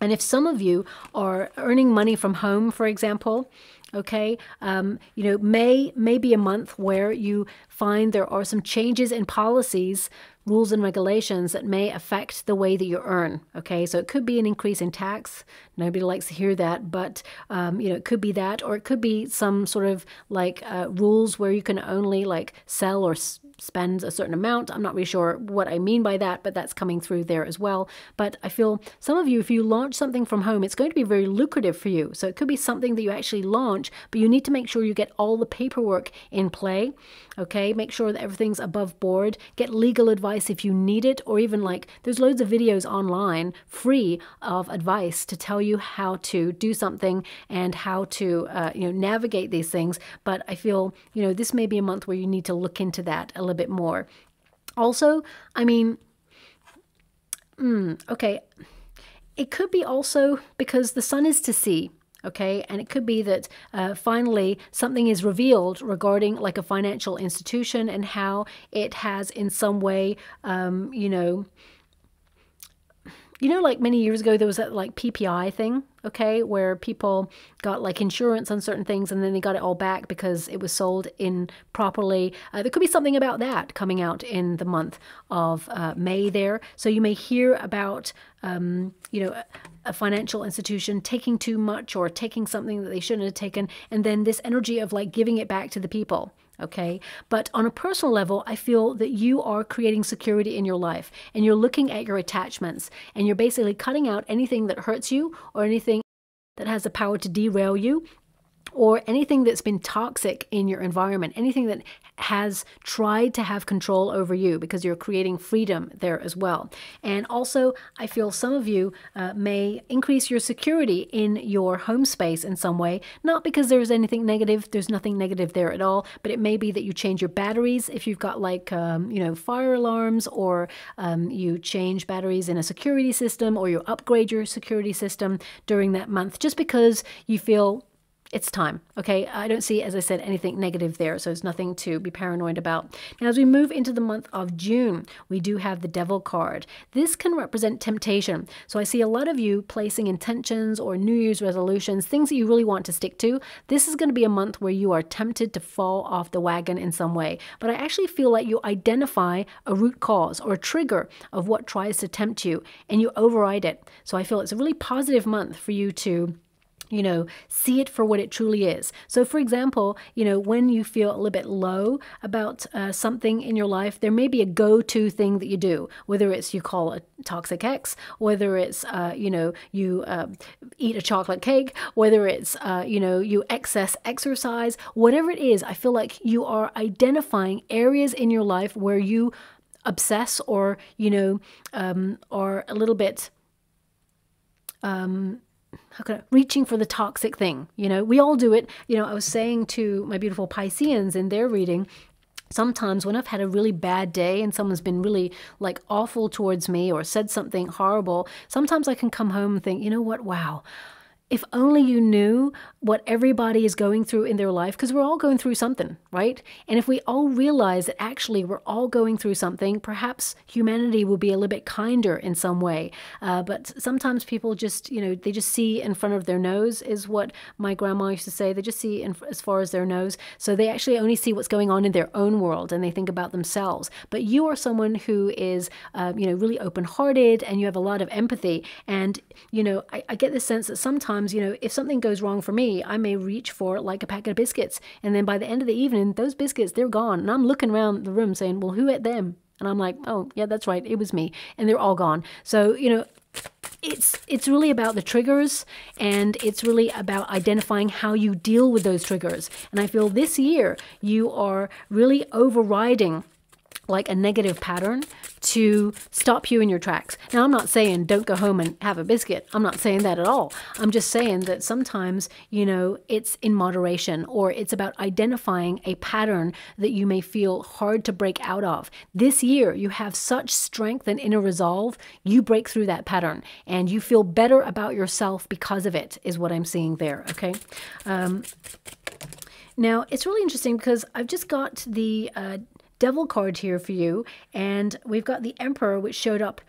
And if some of you are earning money from home, for example, okay, you know, May be a month where you find there are some changes in policies, rules and regulations that may affect the way that you earn, okay? So it could be an increase in tax. Nobody likes to hear that, but, you know, it could be that, or it could be some sort of like rules where you can only like sell or spend a certain amount. I'm not really sure what I mean by that, but that's coming through there as well. But I feel some of you, if you launch something from home, it's going to be very lucrative for you. So it could be something that you actually launch, but you need to make sure you get all the paperwork in play, okay? Make sure that everything's above board. Get legal advice if you need it, or even like there's loads of videos online free of advice to tell you how to do something and how to you know, navigate these things. But I feel, you know, this may be a month where you need to look into that a little bit more. Also, I mean, okay, it could be also because the sun is to see. Okay, and it could be that finally something is revealed regarding like a financial institution and how it has in some way, you know, like many years ago, there was that like PPI thing, okay, where people got like insurance on certain things and then they got it all back because it was sold improperly. There could be something about that coming out in the month of May there. So you may hear about, you know, a financial institution taking too much or taking something that they shouldn't have taken, and then this energy of like giving it back to the people. Okay, but on a personal level, I feel that you are creating security in your life and you're looking at your attachments and you're basically cutting out anything that hurts you or anything that has the power to derail you, or anything that's been toxic in your environment, anything that has tried to have control over you, because you're creating freedom there as well. And also, I feel some of you may increase your security in your home space in some way, not because there's anything negative, there's nothing negative there at all, but it may be that you change your batteries if you've got like, you know, fire alarms, or you change batteries in a security system, or you upgrade your security system during that month, just because you feel it's time, okay? I don't see, as I said, anything negative there, so it's nothing to be paranoid about. Now, as we move into the month of June, we do have the Devil card. This can represent temptation. So I see a lot of you placing intentions or New Year's resolutions, things that you really want to stick to. This is going to be a month where you are tempted to fall off the wagon in some way. But I actually feel like you identify a root cause or a trigger of what tries to tempt you, and you override it. So I feel it's a really positive month for you to, you know, see it for what it truly is. So for example, you know, when you feel a little bit low about something in your life, there may be a go-to thing that you do, whether it's you call a toxic ex, whether it's, you know, you eat a chocolate cake, whether it's, you know, you excess exercise, whatever it is. I feel like you are identifying areas in your life where you obsess or, you know, are a little bit, reaching for the toxic thing. You know, we all do it. You know, I was saying to my beautiful Pisceans in their reading, sometimes when I've had a really bad day and someone's been really like awful towards me or said something horrible, sometimes I can come home and think, you know what, wow, if only you knew what everybody is going through in their life, because we're all going through something, right? And if we all realize that actually we're all going through something, perhaps humanity will be a little bit kinder in some way. But sometimes people just, you know, they just see in front of their nose, is what my grandma used to say. They just see as far as their nose. So they actually only see what's going on in their own world and they think about themselves. But you are someone who is, you know, really open-hearted, and you have a lot of empathy. And, you know, I get the sense that sometimes, you know, if something goes wrong for me, I may reach for like a packet of biscuits. And then by the end of the evening, those biscuits, they're gone. And I'm looking around the room saying, well, who ate them? And I'm like, oh, yeah, that's right. It was me. And they're all gone. So, it's really about the triggers, and it's really about identifying how you deal with those triggers. And I feel this year you are really overriding like a negative pattern to stop you in your tracks. Now, I'm not saying don't go home and have a biscuit. I'm not saying that at all. I'm just saying that sometimes, it's in moderation, or it's about identifying a pattern that you may feel hard to break out of. This year, you have such strength and inner resolve, you break through that pattern and you feel better about yourself because of it, is what I'm seeing there, okay? Now, it's really interesting because I've just got the Devil card here for you, and we've got the Emperor, which showed up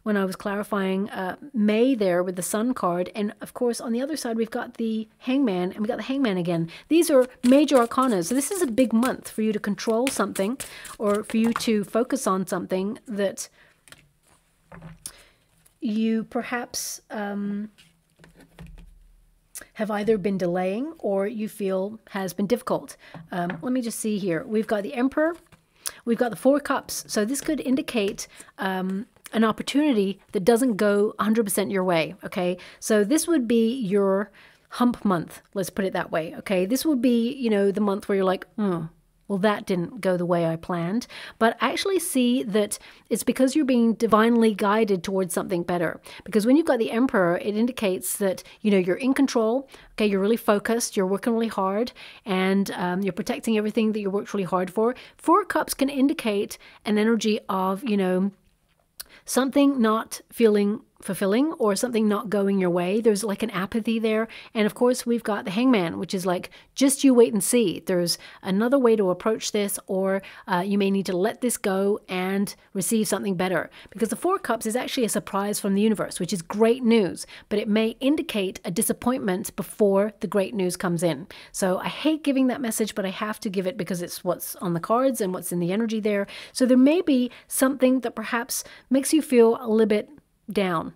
when I was clarifying May there with the Sun card, and of course on the other side we've got the Hangman, and we got the Hangman again. These are major arcana, so this is a big month for you to control something, or for you to focus on something that you perhaps have either been delaying or you feel has been difficult. Let me just see here. We've got the Emperor, we've got the Four Cups. So this could indicate an opportunity that doesn't go 100% your way, okay? So this would be your hump month, let's put it that way, okay? This would be, the month where you're like, well, that didn't go the way I planned. But I actually see that it's because you're being divinely guided towards something better. Because when you've got the Emperor, it indicates that, you're in control, okay, you're really focused, you're working really hard, and you're protecting everything that you worked really hard for. Four Cups can indicate an energy of, something not feeling fulfilling or something not going your way. There's like an apathy there. And of course, we've got the Hangman, which is like, just you wait and see. There's another way to approach this, or you may need to let this go and receive something better. Because the Four Cups is actually a surprise from the universe, which is great news, but it may indicate a disappointment before the great news comes in. So I hate giving that message, but I have to give it because it's what's on the cards and what's in the energy there. So there may be something that perhaps makes you feel a little bit down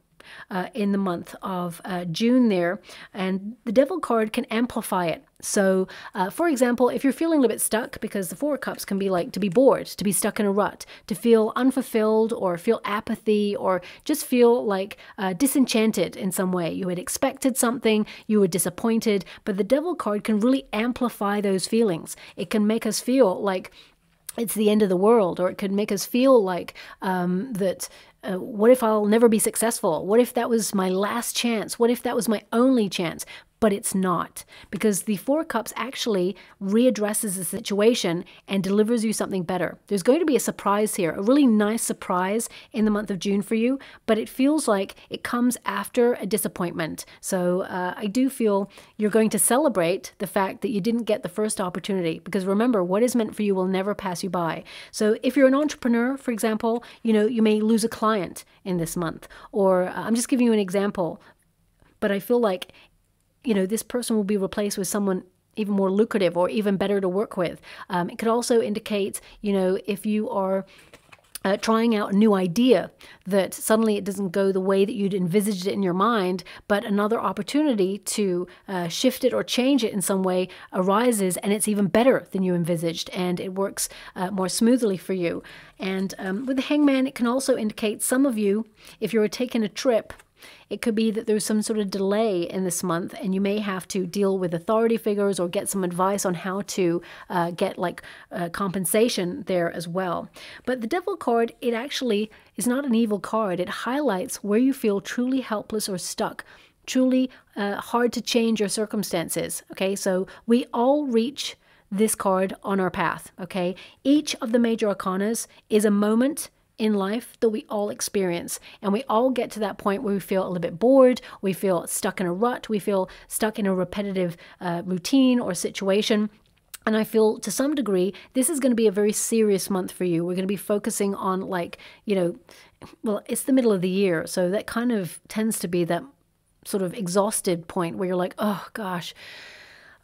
in the month of June there, and the Devil card can amplify it. So for example, if you're feeling a little bit stuck, because the Four Cups can be like to be bored, to be stuck in a rut, to feel unfulfilled, or feel apathy, or just feel like disenchanted in some way. You had expected something, you were disappointed, but the Devil card can really amplify those feelings. It can make us feel like it's the end of the world, or it could make us feel like that what if I'll never be successful? What if that was my last chance? What if that was my only chance? But it's not, because the Four Cups actually readdresses the situation and delivers you something better. There's going to be a surprise here, a really nice surprise in the month of June for you, but it feels like it comes after a disappointment. So I do feel you're going to celebrate the fact that you didn't get the first opportunity, because remember, what is meant for you will never pass you by. So if you're an entrepreneur, for example, you may lose a client in this month, or I'm just giving you an example, but I feel like this person will be replaced with someone even more lucrative or even better to work with. It could also indicate, if you are trying out a new idea, that suddenly it doesn't go the way that you'd envisaged it in your mind, but another opportunity to shift it or change it in some way arises, and it's even better than you envisaged, and it works more smoothly for you. And with the Hangman, it can also indicate some of you, if you're taking a trip, it could be that there's some sort of delay in this month, and you may have to deal with authority figures or get some advice on how to get compensation there as well. But the Devil card, it actually is not an evil card. It highlights where you feel truly helpless or stuck, truly hard to change your circumstances. Okay, so we all reach this card on our path. Okay, each of the major arcanas is a moment in life that we all experience, and we all get to that point where we feel a little bit bored, we feel stuck in a rut, we feel stuck in a repetitive routine or situation. And I feel to some degree this is going to be a very serious month for you. We're going to be focusing on well, it's the middle of the year, so that kind of tends to be that sort of exhausted point where you're like, oh gosh,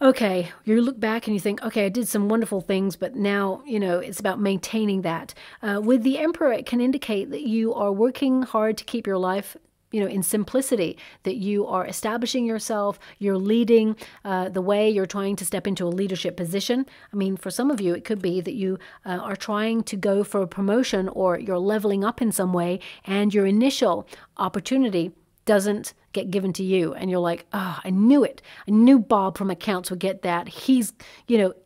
okay, you look back and you think, okay, I did some wonderful things, but now, it's about maintaining that. With the Emperor, it can indicate that you are working hard to keep your life in simplicity, that you are establishing yourself, you're leading the way, you're trying to step into a leadership position. I mean, for some of you, it could be that you are trying to go for a promotion, or you're leveling up in some way, and your initial opportunity doesn't get given to you, and you're like, oh, I knew it. I knew Bob from accounts would get that. He's,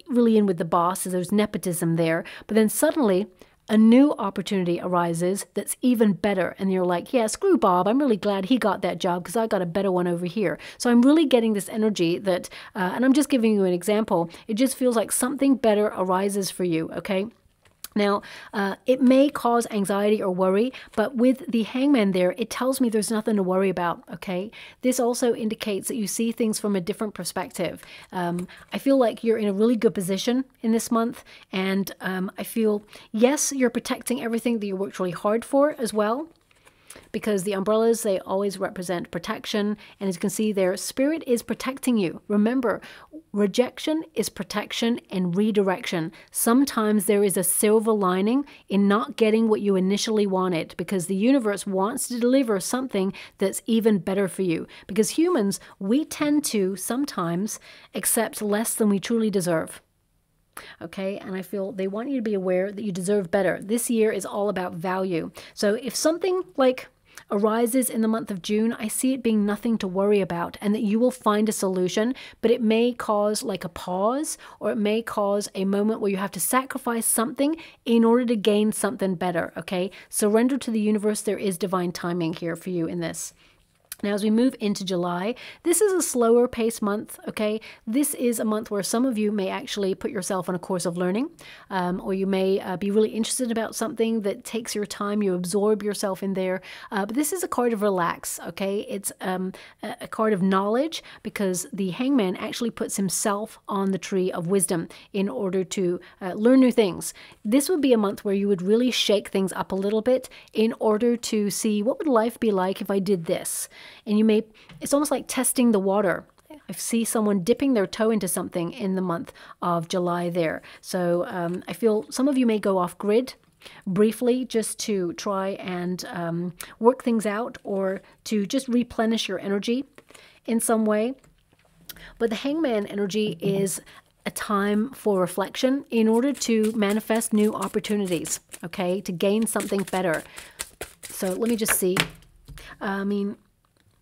really in with the boss, so there's nepotism there. But then suddenly a new opportunity arises that's even better, and you're like, yeah, screw Bob. I'm really glad he got that job because I got a better one over here. So I'm really getting this energy that, and I'm just giving you an example, it just feels like something better arises for you, okay? Now, it may cause anxiety or worry, but with the hangman there, it tells me there's nothing to worry about, okay? This also indicates that you see things from a different perspective. I feel like you're in a really good position in this month, and I feel, yes, you're protecting everything that you worked really hard for as well, because the umbrellas, they always represent protection. And as you can see there, Spirit is protecting you. Remember, rejection is protection and redirection. Sometimes there is a silver lining in not getting what you initially wanted, because the universe wants to deliver something that's even better for you. Because humans, we tend to sometimes accept less than we truly deserve. Okay, and I feel they want you to be aware that you deserve better. This year is all about value. So if something like arises in the month of June, I see it being nothing to worry about, and that you will find a solution, but it may cause like a pause, or it may cause a moment where you have to sacrifice something in order to gain something better, okay? Surrender to the universe. There is divine timing here for you in this. Now, as we move into July, this is a slower paced month, okay? This is a month where some of you may actually put yourself on a course of learning, or you may be really interested about something that takes your time, you absorb yourself in there. But this is a card of relax, okay? It's a card of knowledge, because the hangman actually puts himself on the tree of wisdom in order to learn new things. This would be a month where you would really shake things up a little bit in order to see what would life be like if I did this. And you may, it's almost like testing the water. I see someone dipping their toe into something in the month of July there. So I feel some of you may go off grid briefly just to try and work things out, or to just replenish your energy in some way. But the hangman energy is a time for reflection in order to manifest new opportunities, okay, to gain something better. So let me just see. I mean,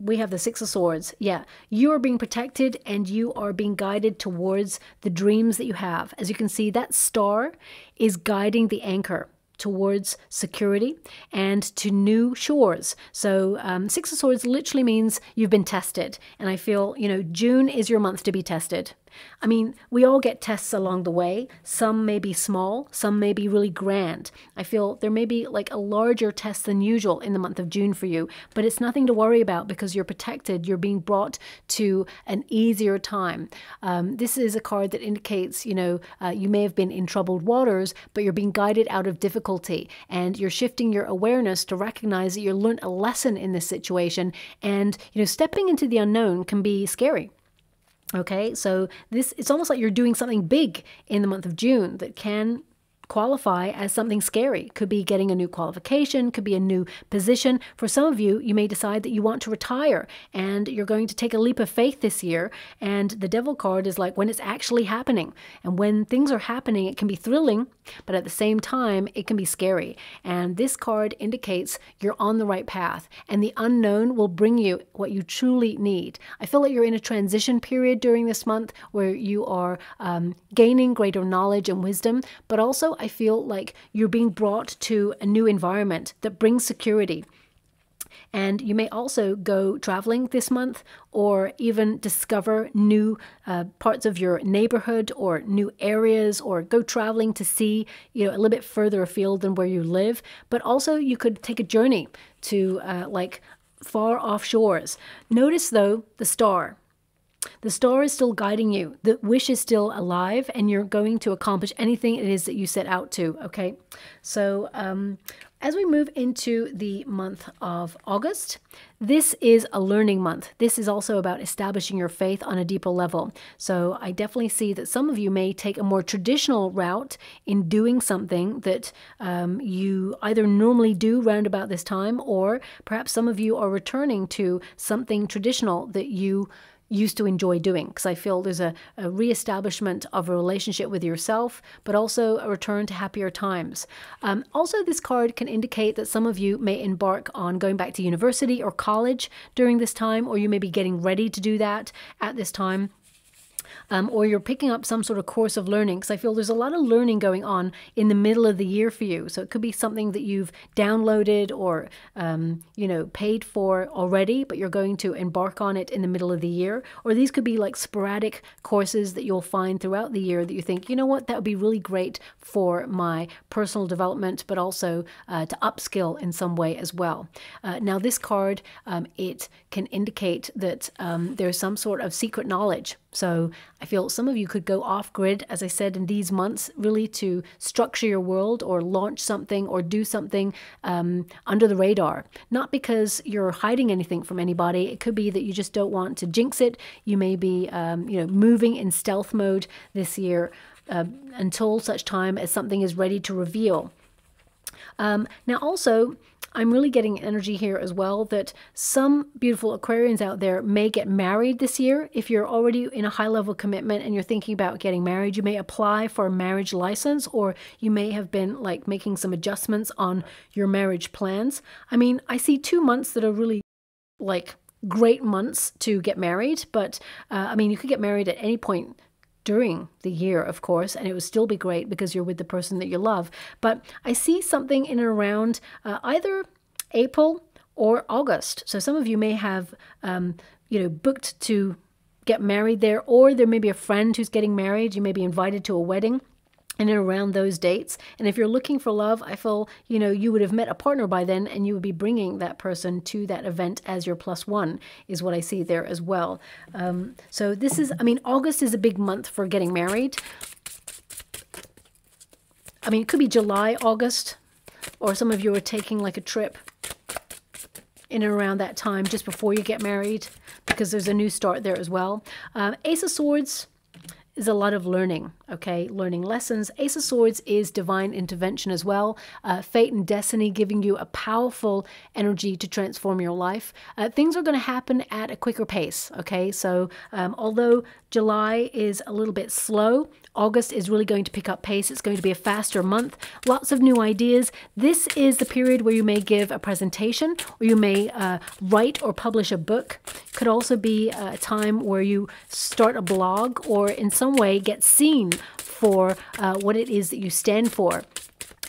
we have the Six of Swords. Yeah, you are being protected, and you are being guided towards the dreams that you have. As you can see, that star is guiding the anchor towards security and to new shores. So Six of Swords literally means you've been tested. And I feel, June is your month to be tested. I mean, we all get tests along the way. Some may be small, some may be really grand. I feel there may be like a larger test than usual in the month of June for you, but it's nothing to worry about, because you're protected. You're being brought to an easier time. This is a card that indicates, you may have been in troubled waters, but you're being guided out of difficulty, and you're shifting your awareness to recognize that you learned a lesson in this situation. And, stepping into the unknown can be scary. Okay, so it's almost like you're doing something big in the month of June that can qualify as something scary. Could be getting a new qualification, could be a new position. For some of you, you may decide that you want to retire, and you're going to take a leap of faith this year. And the Devil card is like when it's actually happening. And when things are happening, it can be thrilling, but at the same time, it can be scary. And this card indicates you're on the right path, and the unknown will bring you what you truly need. I feel like you're in a transition period during this month where you are gaining greater knowledge and wisdom, but also I feel like you're being brought to a new environment that brings security. And you may also go traveling this month, or even discover new parts of your neighborhood or new areas, or go traveling to see, a little bit further afield than where you live. But also you could take a journey to like far off shores. Notice though the star. The star is still guiding you. The wish is still alive, and you're going to accomplish anything it is that you set out to, okay? So as we move into the month of August, this is a learning month. This is also about establishing your faith on a deeper level. So I definitely see that some of you may take a more traditional route in doing something that you either normally do round about this time, or perhaps some of you are returning to something traditional that you used to enjoy doing, because I feel there's a reestablishment of a relationship with yourself, but also a return to happier times. Also, this card can indicate that some of you may embark on going back to university or college during this time, or you may be getting ready to do that at this time. Or you're picking up some sort of course of learning, because I feel there's a lot of learning going on in the middle of the year for you. So it could be something that you've downloaded or, you know, paid for already, but you're going to embark on it in the middle of the year. Or these could be like sporadic courses that you'll find throughout the year that you think, you know what, that would be really great for my personal development, but also to upskill in some way as well. Now this card, it can indicate that there's some sort of secret knowledge. So I feel some of you could go off grid, as I said, in these months, really to structure your world or launch something or do something under the radar. Not because you're hiding anything from anybody. It could be that you just don't want to jinx it. You may be, you know, moving in stealth mode this year until such time as something is ready to reveal. Now also, I'm really getting energy here as well that some beautiful Aquarians out there may get married this year. If you're already in a high-level commitment and you're thinking about getting married, you may apply for a marriage license, or you may have been like making some adjustments on your marriage plans. I mean, I see 2 months that are really like great months to get married, but I mean, you could get married at any point during the year, of course, and it would still be great because you're with the person that you love. But I see something in and around either April or August. So some of you may have, you know, booked to get married there, or there may be a friend who's getting married. You may be invited to a wedding in and around those dates. And if you're looking for love, I feel, you know, you would have met a partner by then, and you would be bringing that person to that event as your +1 is what I see there as well. So this is, I mean, August is a big month for getting married. I mean, it could be July, August, or some of you are taking like a trip in and around that time just before you get married, because there's a new start there as well. Ace of Swords is a lot of learning, okay? Learning lessons. Ace of Swords is divine intervention as well. Fate and destiny giving you a powerful energy to transform your life. Things are going to happen at a quicker pace, okay? So although July is a little bit slow, August is really going to pick up pace. It's going to be a faster month. Lots of new ideas. This is the period where you may give a presentation, or you may write or publish a book. Could also be a time where you start a blog, or in some way get seen for what it is that you stand for.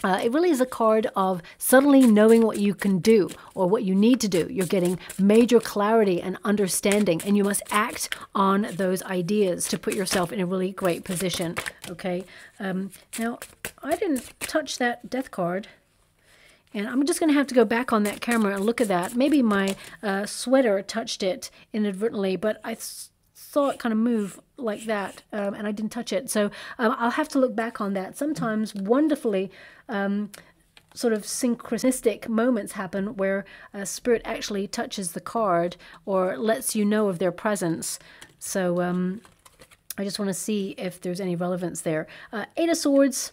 It really is a card of suddenly knowing what you can do or what you need to do. You're getting major clarity and understanding, and you must act on those ideas to put yourself in a really great position. Okay. Now, I didn't touch that death card, and I'm just going to have to go back on that camera and look at that. Maybe my sweater touched it inadvertently, but I saw it kind of move like that, and I didn't touch it. So I'll have to look back on that. Sometimes wonderfully sort of synchronistic moments happen where spirit actually touches the card or lets you know of their presence. So I just want to see if there's any relevance there. Eight of Swords,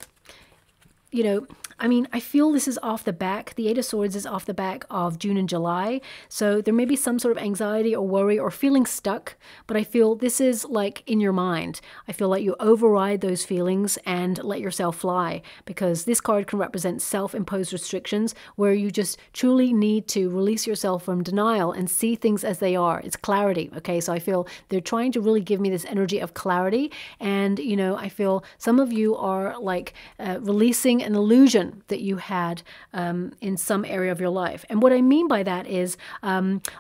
you know, I mean, I feel this is off the back. The Eight of Swords is off the back of June and July. So there may be some sort of anxiety or worry or feeling stuck, but I feel this is like in your mind. I feel like you override those feelings and let yourself fly, because this card can represent self-imposed restrictions where you just truly need to release yourself from denial and see things as they are. It's clarity, okay? So I feel they're trying to really give me this energy of clarity. And, you know, I feel some of you are like releasing an illusion that you had in some area of your life. And what I mean by that is,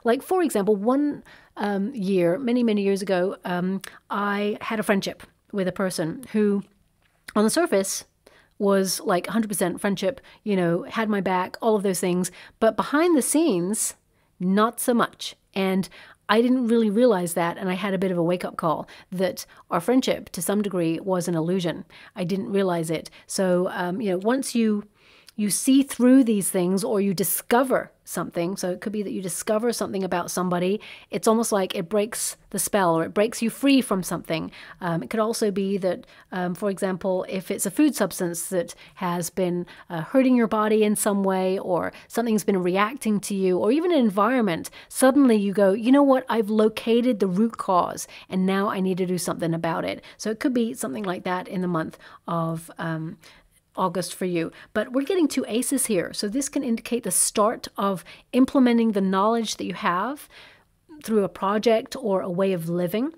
like, for example, one year, many years ago, I had a friendship with a person who, on the surface, was like 100% friendship, you know, had my back, all of those things. But behind the scenes, not so much. And I didn't really realize that, and I had a bit of a wake-up call that our friendship, to some degree, was an illusion. I didn't realize it. So, once you see through these things, or you discover something, so it could be that you discover something about somebody, it's almost like it breaks the spell, or it breaks you free from something. It could also be that, for example, if it's a food substance that has been hurting your body in some way, or something's been reacting to you, or even an environment, suddenly you go, you know what, I've located the root cause, and now I need to do something about it. So it could be something like that in the month of August for you. But we're getting 2 aces here. So this can indicate the start of implementing the knowledge that you have through a project or a way of living.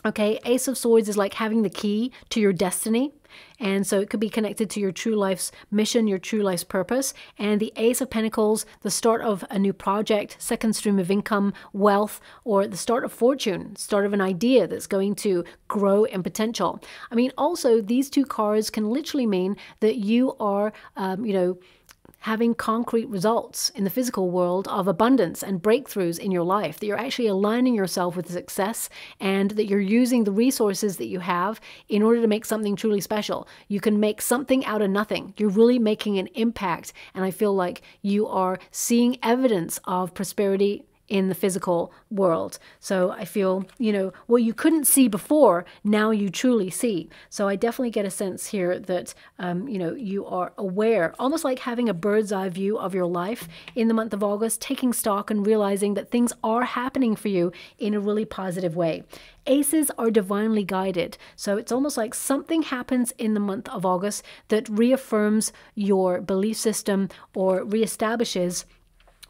Okay, Ace of Swords is like having the key to your destiny. And so it could be connected to your true life's mission, your true life's purpose. And the Ace of Pentacles, the start of a new project, second stream of income, wealth, or the start of fortune, start of an idea that's going to grow in potential. I mean, also, these 2 cards can literally mean that you are, having concrete results in the physical world of abundance and breakthroughs in your life, that you're actually aligning yourself with success, and that you're using the resources that you have in order to make something truly special. You can make something out of nothing. You're really making an impact, and I feel like you are seeing evidence of prosperity in the physical world. So I feel, what you couldn't see before, now you truly see. So I definitely get a sense here that, you are aware, almost like having a bird's eye view of your life in the month of August, taking stock and realizing that things are happening for you in a really positive way. Aces are divinely guided. So it's almost like something happens in the month of August that reaffirms your belief system, or reestablishes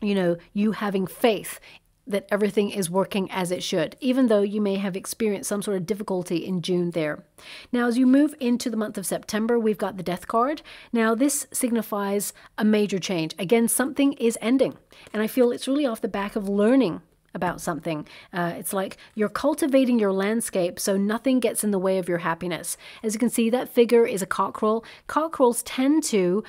you having faith that everything is working as it should, even though you may have experienced some sort of difficulty in June there. Now, as you move into the month of September, we've got the Death card. Now, this signifies a major change. Again, something is ending, and I feel it's really off the back of learning about something. It's like you're cultivating your landscape so nothing gets in the way of your happiness. As you can see, that figure is a cockerel. Cockerels tend to,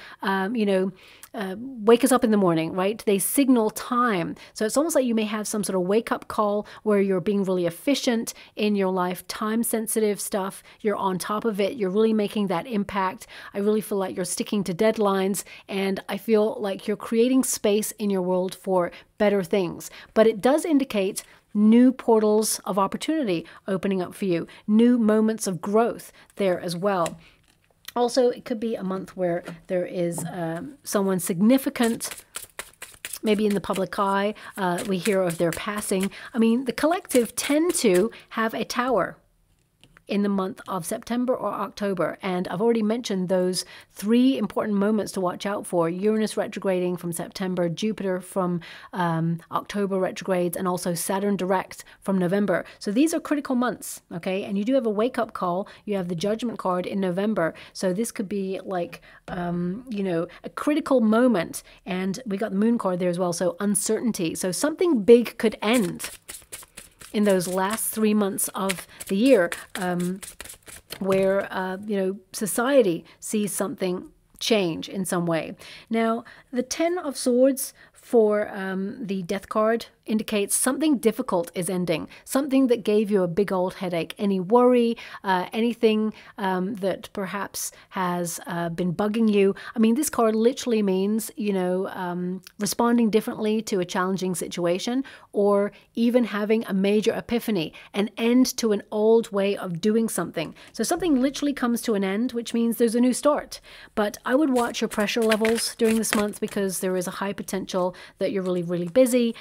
wake us up in the morning, right? They signal time. So it's almost like you may have some sort of wake-up call where you're being really efficient in your life, time-sensitive stuff. You're on top of it. You're really making that impact. I really feel like you're sticking to deadlines, and I feel like you're creating space in your world for better things. But it does indicate new portals of opportunity opening up for you, new moments of growth there as well. Also, it could be a month where there is someone significant, maybe in the public eye. We hear of their passing. I mean, the collective tend to have a tower in the month of September or October. And I've already mentioned those 3 important moments to watch out for: Uranus retrograding from September, Jupiter from October retrogrades, and also Saturn direct from November. So these are critical months, okay? And you do have a wake-up call. You have the Judgment card in November. So this could be like, a critical moment. And we got the Moon card there as well, so uncertainty. So something big could end in those last 3 months of the year, where, society sees something change in some way. Now, the 10 of Swords for the Death card indicates something difficult is ending, something that gave you a big old headache, any worry, anything that perhaps has been bugging you. I mean, this card literally means, responding differently to a challenging situation, or even having a major epiphany, an end to an old way of doing something. So something literally comes to an end, which means there's a new start. But I would watch your pressure levels during this month, because there is a high potential that you're really, really busy.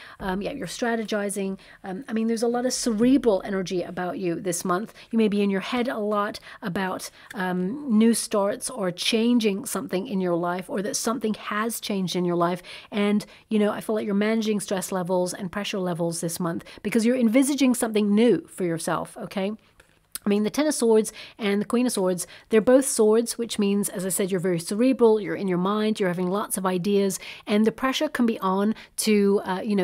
You're strategizing. I mean, there's a lot of cerebral energy about you this month. You may be in your head a lot about new starts or changing something in your life, or that something has changed in your life. And, I feel like you're managing stress levels and pressure levels this month because you're envisaging something new for yourself, okay? I mean, the Ten of Swords and the Queen of Swords, they're both swords, which means, as I said, you're very cerebral, you're in your mind, you're having lots of ideas, and the pressure can be on to,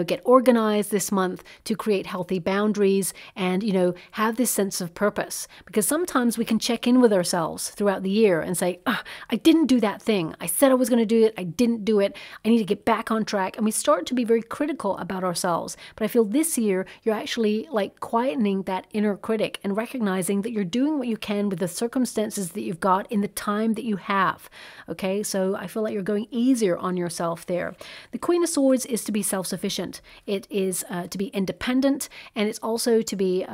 get organized this month, to create healthy boundaries and, have this sense of purpose. Because sometimes we can check in with ourselves throughout the year and say, I didn't do that thing. I said I was going to do it. I didn't do it. I need to get back on track. And we start to be very critical about ourselves. But I feel this year, you're actually like quietening that inner critic and recognizing that you're doing what you can with the circumstances that you've got in the time that you have. Okay, so I feel like you're going easier on yourself there. The Queen of Swords is to be self-sufficient. It is to be independent, and it's also to be,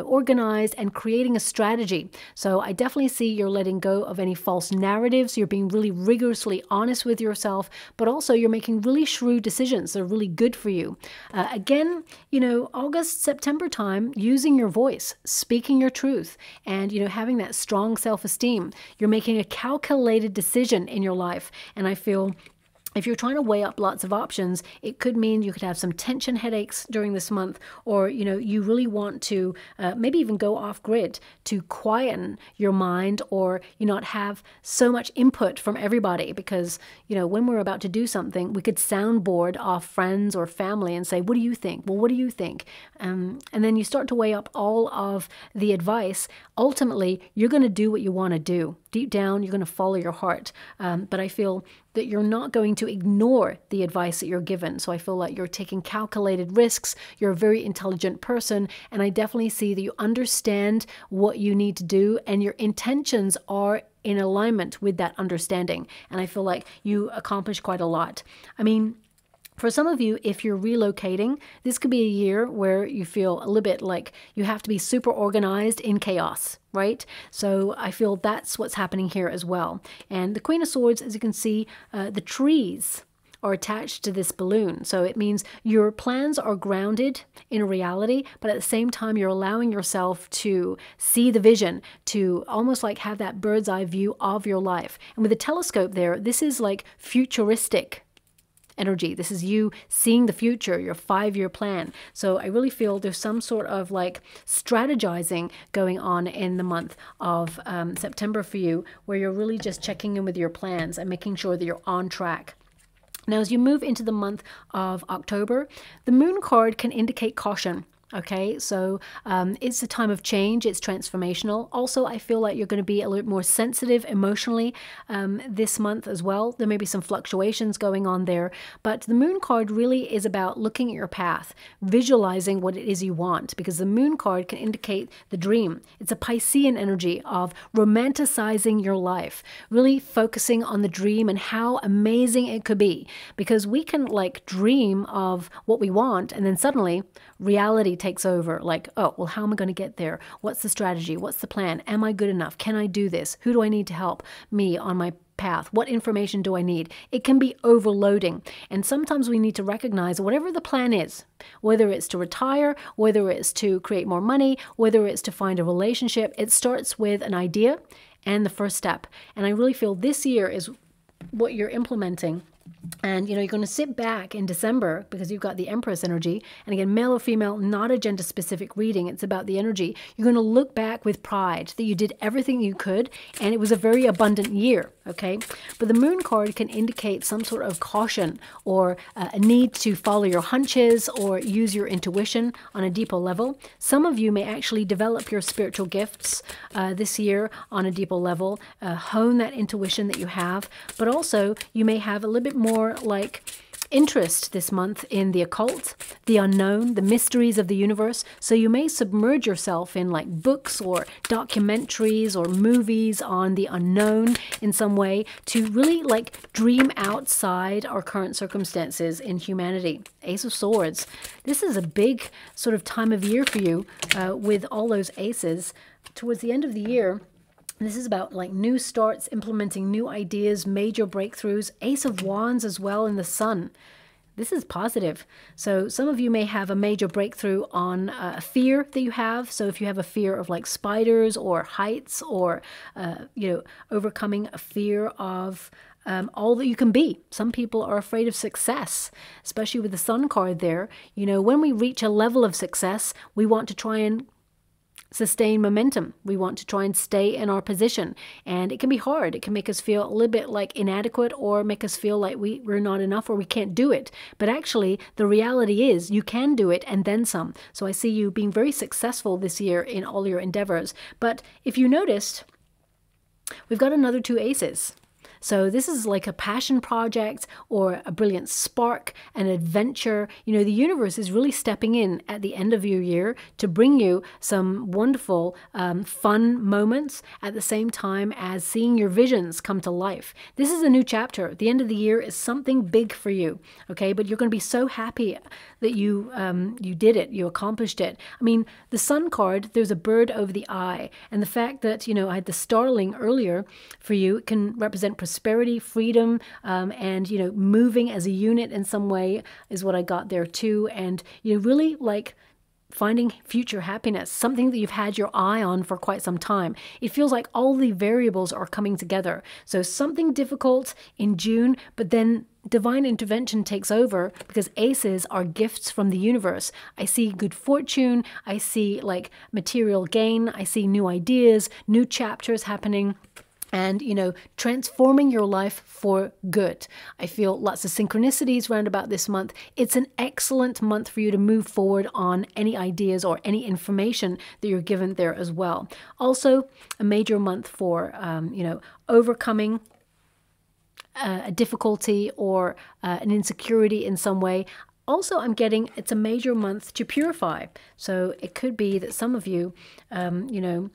organized and creating a strategy. So I definitely see you're letting go of any false narratives. You're being really rigorously honest with yourself, but also you're making really shrewd decisions that are really good for you. Again, August, September time, using your voice, speaking your truth, and, having that strong self-esteem. You're making a calculated decision in your life. And I feel if you're trying to weigh up lots of options, it could mean you could have some tension headaches during this month, or, you really want to maybe even go off grid to quieten your mind, or you not have so much input from everybody, because, when we're about to do something, we could soundboard off friends or family and say, what do you think? Well, what do you think? And then you start to weigh up all of the advice. Ultimately, you're going to do what you want to do. Deep down, you're going to follow your heart. But I feel that you're not going to ignore the advice that you're given. So I feel like you're taking calculated risks. You're a very intelligent person. And I definitely see that you understand what you need to do, and your intentions are in alignment with that understanding. And I feel like you accomplish quite a lot. I mean, for some of you, if you're relocating, this could be a year where you feel a little bit like you have to be super organized in chaos, right? So I feel that's what's happening here as well. And the Queen of Swords, as you can see, the trees are attached to this balloon. So it means your plans are grounded in reality, but at the same time, you're allowing yourself to see the vision, to almost like have that bird's eye view of your life. And with the telescope there, this is like futuristic energy. This is you seeing the future, your 5-year plan. So I really feel there's some sort of like strategizing going on in the month of September for you, where you're really just checking in with your plans and making sure that you're on track. Now, as you move into the month of October, the Moon card can indicate caution. Okay, so it's a time of change, it's transformational. Also, I feel like you're going to be a little more sensitive emotionally this month as well. There may be some fluctuations going on there, but the Moon card really is about looking at your path, visualizing what it is you want, because the Moon card can indicate the dream. It's a Piscean energy of romanticizing your life, really focusing on the dream and how amazing it could be, because we can like dream of what we want, and then suddenly reality takes over. Like, oh, well, how am I going to get there? What's the strategy? What's the plan? Am I good enough? Can I do this? Who do I need to help me on my path? What information do I need? It can be overloading. And sometimes we need to recognize whatever the plan is, whether it's to retire, whether it's to create more money, whether it's to find a relationship, it starts with an idea and the first step. And I really feel this year is what you're implementing. And, you're going to sit back in December because you've got the Empress energy. And again, male or female, not a gender-specific reading. It's about the energy. You're going to look back with pride that you did everything you could, and it was a very abundant year, okay? But the Moon card can indicate some sort of caution or a need to follow your hunches or use your intuition on a deeper level. Some of you may actually develop your spiritual gifts this year on a deeper level, hone that intuition that you have, but also you may have a little bit more like interest this month in the occult, the unknown, the mysteries of the universe. So you may submerge yourself in like books or documentaries or movies on the unknown in some way to really like dream outside our current circumstances in humanity. Ace of Swords. This is a big sort of time of year for you with all those aces. Towards the end of the year, this is about like new starts, implementing new ideas, major breakthroughs. Ace of Wands as well in the Sun. This is positive. So some of you may have a major breakthrough on a fear that you have. So if you have a fear of like spiders or heights, or, overcoming a fear of all that you can be. Some people are afraid of success, especially with the Sun card there. When we reach a level of success, we want to try and sustain momentum. We want to try and stay in our position. And it can be hard. It can make us feel a little bit like inadequate or make us feel like we're not enough or we can't do it. But actually, the reality is you can do it and then some. So I see you being very successful this year in all your endeavors. But if you noticed, we've got another 2 aces. So this is like a passion project or a brilliant spark, an adventure. You know, the universe is really stepping in at the end of your year to bring you some wonderful, fun moments at the same time as seeing your visions come to life. This is a new chapter. The end of the year is something big for you, okay? But you're going to be so happy that you did it, you accomplished it. I mean, the Sun card, there's a bird over the eye. And the fact that, you know, I had the starling earlier for you, it can represent prosperity, freedom, and, you know, moving as a unit in some way is what I got there too. And, you know, really like finding future happiness, something that you've had your eye on for quite some time. It feels like all the variables are coming together. So something difficult in June, but then divine intervention takes over because aces are gifts from the universe. I see good fortune. I see like material gain. I see new ideas, new chapters happening. And, you know, transforming your life for good. I feel lots of synchronicities round about this month. It's an excellent month for you to move forward on any ideas or any information that you're given there as well. Also, a major month for, you know, overcoming a difficulty or an insecurity in some way. Also, I'm getting it's a major month to purify. So it could be that some of you, you know,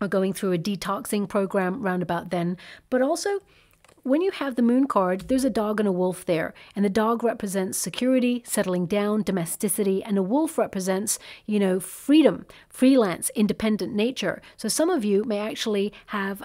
are going through a detoxing program round about then. But also, when you have the moon card, there's a dog and a wolf there. And the dog represents security, settling down, domesticity. And a wolf represents, you know, freedom, freelance, independent nature. So some of you may actually have,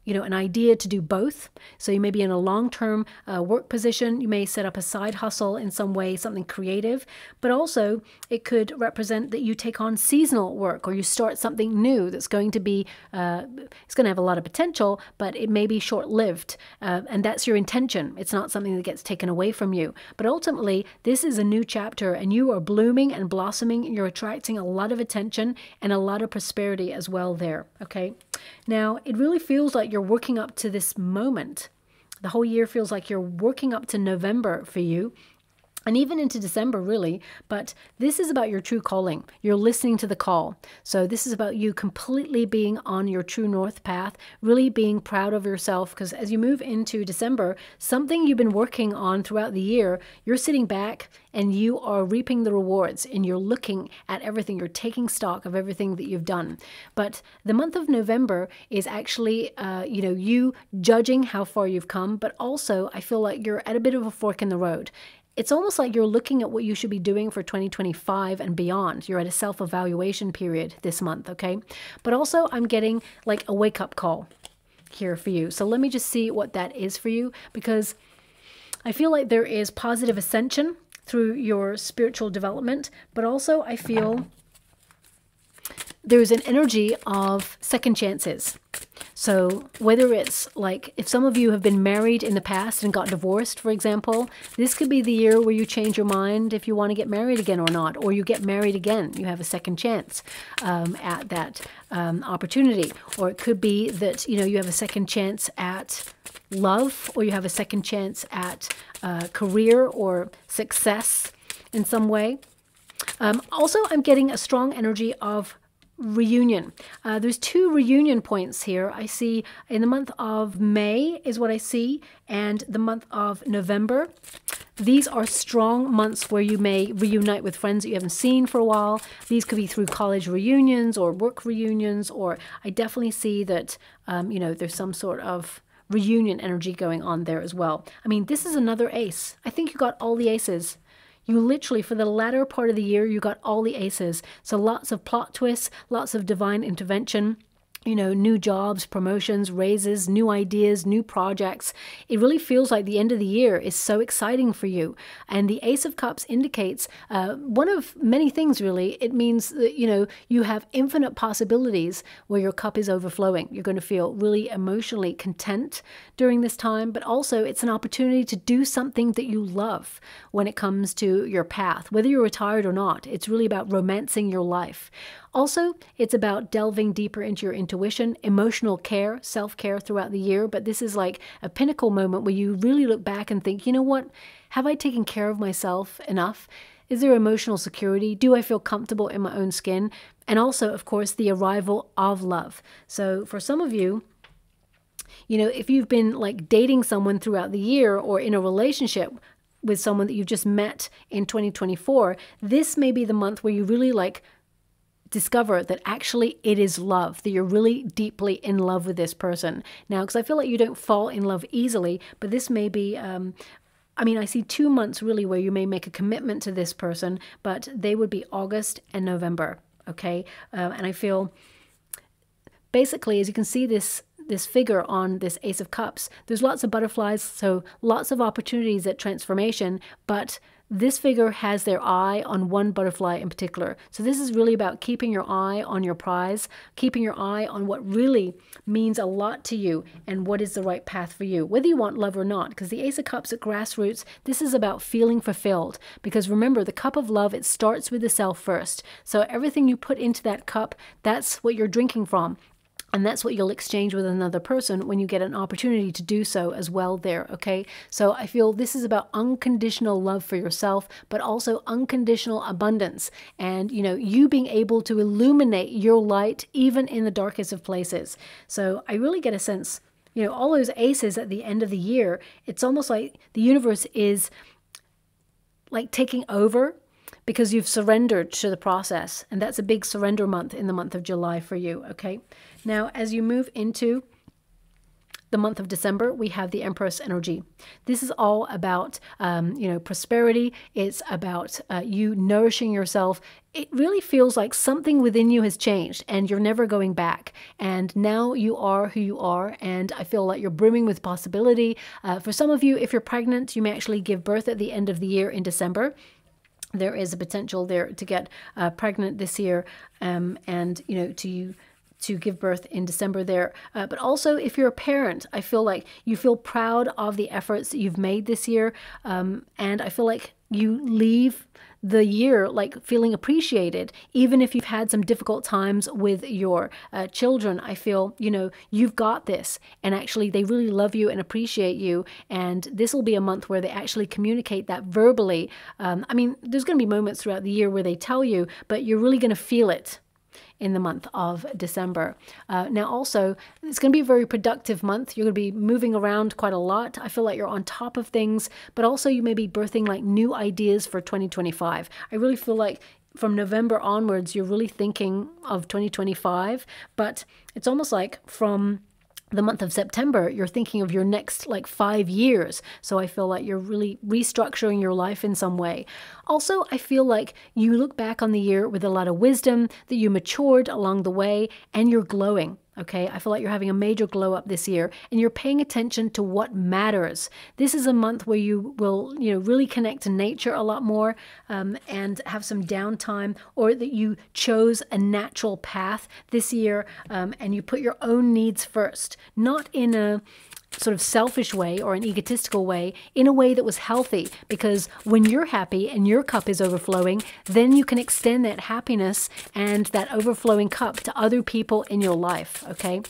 you know, an idea to do both. So you may be in a long-term work position. You may set up a side hustle in some way, something creative. But also, it could represent that you take on seasonal work or you start something new that's going to be, it's going to have a lot of potential, but it may be short-lived. And that's your intention. It's not something that gets taken away from you. But ultimately, this is a new chapter and you are blooming and blossoming. And you're attracting a lot of attention and a lot of prosperity as well there. Okay. Now, it really feels like you're working up to this moment. The whole year feels like you're working up to November for you. And even into December, really. But this is about your true calling. You're listening to the call. So this is about you completely being on your true north path, really being proud of yourself. Because as you move into December, something you've been working on throughout the year, you're sitting back and you are reaping the rewards. And you're looking at everything. You're taking stock of everything that you've done. But the month of November is actually, you know, you judging how far you've come. But also, I feel like you're at a bit of a fork in the road. It's almost like you're looking at what you should be doing for 2025 and beyond. You're at a self-evaluation period this month, okay? But also, I'm getting like a wake-up call here for you. So let me just see what that is for you, because I feel like there is positive ascension through your spiritual development, but also I feel there's an energy of second chances. So whether it's like, if some of you have been married in the past and got divorced, for example, this could be the year where you change your mind if you want to get married again or not, or you get married again. You have a second chance at that opportunity. Or it could be that, you know, you have a second chance at love, or you have a second chance at career or success in some way. Also, I'm getting a strong energy of reunion. There's 2 reunion points here. I see in the month of May is what I see, and the month of November. These are strong months where you may reunite with friends that you haven't seen for a while. These could be through college reunions or work reunions, or I definitely see that, you know, there's some sort of reunion energy going on there as well. I mean, this is another ace. I think you got all the aces. You literally, for the latter part of the year, you got all the aces. So lots of plot twists, lots of divine intervention. you know, new jobs, promotions, raises, new ideas, new projects. It really feels like the end of the year is so exciting for you. And the Ace of Cups indicates one of many things, really. It means that, you know, you have infinite possibilities where your cup is overflowing. You're going to feel really emotionally content during this time, but also it's an opportunity to do something that you love when it comes to your path, whether you're retired or not. It's really about romancing your life. Also, it's about delving deeper into your intuition, emotional care, self-care throughout the year. But this is like a pinnacle moment where you really look back and think, you know what? Have I taken care of myself enough? Is there emotional security? Do I feel comfortable in my own skin? And also, of course, the arrival of love. So for some of you, you know, if you've been like dating someone throughout the year or in a relationship with someone that you've just met in 2024, this may be the month where you really like discover that actually it is love, that you're really deeply in love with this person. Now, because I feel like you don't fall in love easily, but this may be, I mean, I see 2 months really where you may make a commitment to this person, but they would be August and November, okay? And I feel, basically, as you can see this figure on this Ace of Cups, there's lots of butterflies, so lots of opportunities at transformation, but this figure has their eye on one butterfly in particular. So this is really about keeping your eye on your prize, keeping your eye on what really means a lot to you and what is the right path for you, whether you want love or not. Because the Ace of Cups at grassroots, this is about feeling fulfilled. Because remember, the cup of love, it starts with the self first. So everything you put into that cup, that's what you're drinking from. And that's what you'll exchange with another person when you get an opportunity to do so as well there, okay? So I feel this is about unconditional love for yourself, but also unconditional abundance. And, you know, you being able to illuminate your light even in the darkest of places. So I really get a sense, you know, all those aces at the end of the year, it's almost like the universe is like taking over because you've surrendered to the process. And that's a big surrender month in the month of July for you, okay? Now, as you move into the month of December, we have the Empress energy. This is all about, you know, prosperity. It's about you nourishing yourself. It really feels like something within you has changed and you're never going back. And now you are who you are. And I feel like you're brimming with possibility. For some of you, if you're pregnant, you may actually give birth at the end of the year in December. There is a potential there to get pregnant this year and, you know, to give birth in December there. But also if you're a parent, I feel like you feel proud of the efforts that you've made this year. And I feel like you leave the year like feeling appreciated, even if you've had some difficult times with your children. I feel, you know, you've got this, and actually they really love you and appreciate you. And this will be a month where they actually communicate that verbally. I mean, there's going to be moments throughout the year where they tell you, but you're really going to feel it in the month of December. Now also, it's going to be a very productive month. You're going to be moving around quite a lot. I feel like you're on top of things, but also you may be birthing like new ideas for 2025. I really feel like from November onwards, you're really thinking of 2025, but it's almost like from the month of September, you're thinking of your next like 5 years. So I feel like you're really restructuring your life in some way. Also, I feel like you look back on the year with a lot of wisdom, that you matured along the way, and you're glowing. Okay, I feel like you're having a major glow up this year and you're paying attention to what matters. This is a month where you will, you know, really connect to nature a lot more and have some downtime, or that you chose a natural path this year and you put your own needs first, not in a sort of selfish way or an egotistical way, in a way that was healthy, because when you're happy and your cup is overflowing, then you can extend that happiness and that overflowing cup to other people in your life, okay?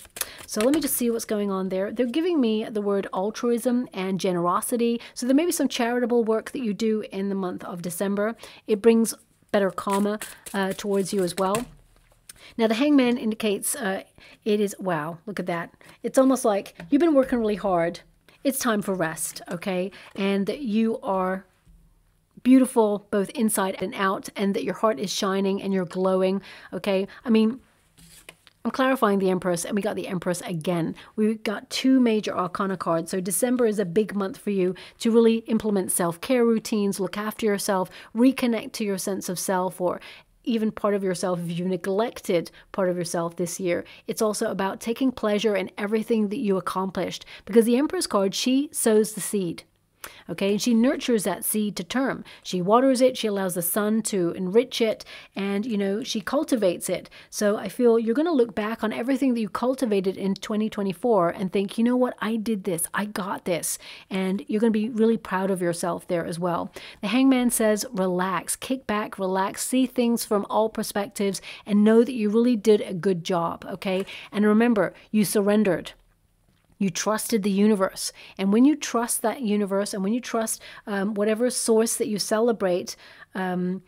So let me just see what's going on there. They're giving me the word altruism and generosity. So there may be some charitable work that you do in the month of December. It brings better karma towards you as well. Now, the Hangman indicates it is, wow, look at that. It's almost like you've been working really hard. It's time for rest, okay? And that you are beautiful both inside and out, and that your heart is shining and you're glowing, okay? I mean, I'm clarifying the Empress, and we got the Empress again. We got 2 major Arcana cards. So December is a big month for you to really implement self-care routines, look after yourself, reconnect to your sense of self, or even part of yourself, if you neglected part of yourself this year. It's also about taking pleasure in everything that you accomplished, because the Empress card, she sows the seed. Okay, and she nurtures that seed to term. She waters it, she allows the sun to enrich it, and, you know, she cultivates it. So I feel you're going to look back on everything that you cultivated in 2024 and think, you know what, I did this, I got this. And you're going to be really proud of yourself there as well. The Hangman says, relax, kick back, relax, see things from all perspectives, and know that you really did a good job, okay? And remember, you surrendered. You trusted the universe. And when you trust that universe, and when you trust whatever source that you celebrate, and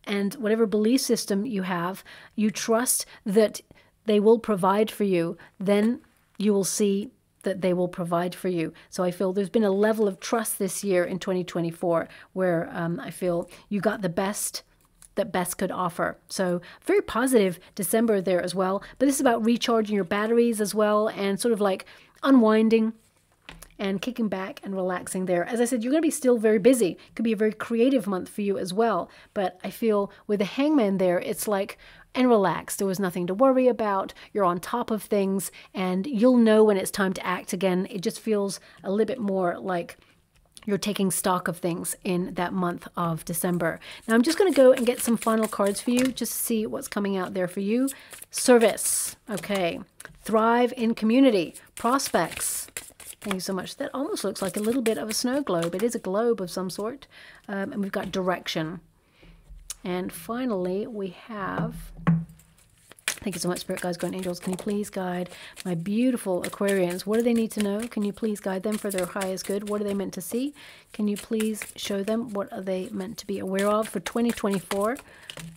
whatever belief system you have, you trust that they will provide for you, then you will see that they will provide for you. So I feel there's been a level of trust this year in 2024 where I feel you got the best that best could offer. So very positive December there as well. But this is about recharging your batteries as well, and sort of like unwinding and kicking back and relaxing there. As I said, you're going to be still very busy. It could be a very creative month for you as well. But I feel with the Hangman there, it's like, and relax. There was nothing to worry about. You're on top of things, and you'll know when it's time to act again. It just feels a little bit more like you're taking stock of things in that month of December. Now I'm just going to go and get some final cards for you, just to see what's coming out there for you. Service. Okay. Thrive in community. Prospects. Thank you so much. That almost looks like a little bit of a snow globe. It is a globe of some sort. And we've got direction. And finally, we have... Thank you so much, Spirit Guides, Guardian Angels. Can you please guide my beautiful Aquarians? What do they need to know? Can you please guide them for their highest good? What are they meant to see? Can you please show them what are they meant to be aware of for 2024?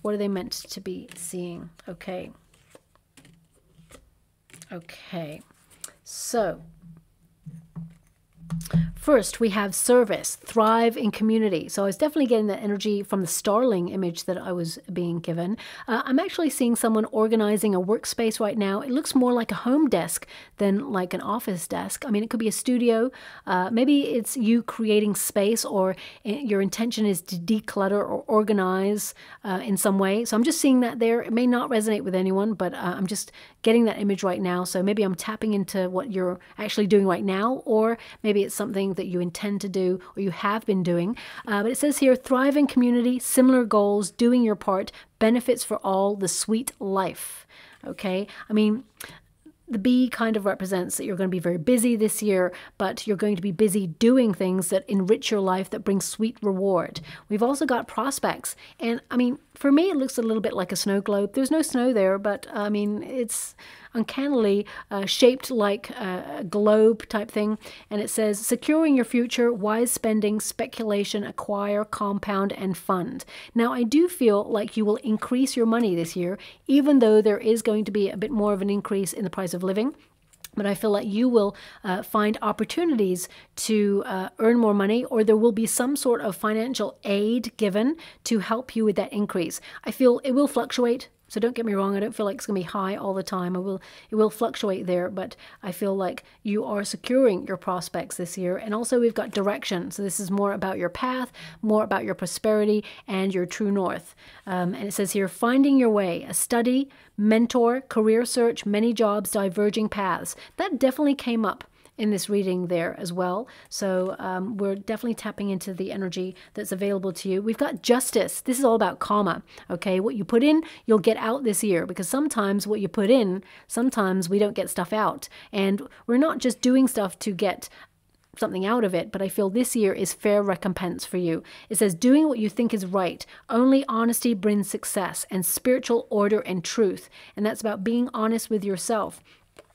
What are they meant to be seeing? Okay. Okay. So... first, we have service, thrive in community. So I was definitely getting that energy from the starling image that I was being given. I'm actually seeing someone organizing a workspace right now. It looks more like a home desk than like an office desk. I mean, it could be a studio. Maybe it's you creating space, or your intention is to declutter or organize in some way. So I'm just seeing that there. It may not resonate with anyone, but I'm just getting that image right now. So maybe I'm tapping into what you're actually doing right now, or maybe it's something that you intend to do or you have been doing. But it says here, thrive in community, similar goals, doing your part, benefits for all, the sweet life. Okay, I mean, the bee kind of represents that you're going to be very busy this year, but you're going to be busy doing things that enrich your life, that bring sweet reward. We've also got prospects. And I mean, for me, it looks a little bit like a snow globe. There's no snow there, but I mean, it's uncannily shaped like a globe type thing. And it says, securing your future, wise spending, speculation, acquire, compound, and fund. Now, I do feel like you will increase your money this year, even though there is going to be a bit more of an increase in the price of living. But I feel like you will find opportunities to earn more money, or there will be some sort of financial aid given to help you with that increase. I feel it will fluctuate. So don't get me wrong, I don't feel like it's going to be high all the time. It will fluctuate there, but I feel like you are securing your prospects this year. And also we've got direction. So this is more about your path, more about your prosperity and your true north. And it says here, finding your way, a study, mentor, career search, many jobs, diverging paths. That definitely came up in this reading there as well. So we're definitely tapping into the energy that's available to you. We've got justice. This is all about karma. Okay, what you put in, you'll get out this year, because sometimes what you put in, sometimes we don't get stuff out. And we're not just doing stuff to get something out of it, but I feel this year is fair recompense for you. It says, doing what you think is right. Only honesty brings success, and spiritual order and truth. And that's about being honest with yourself.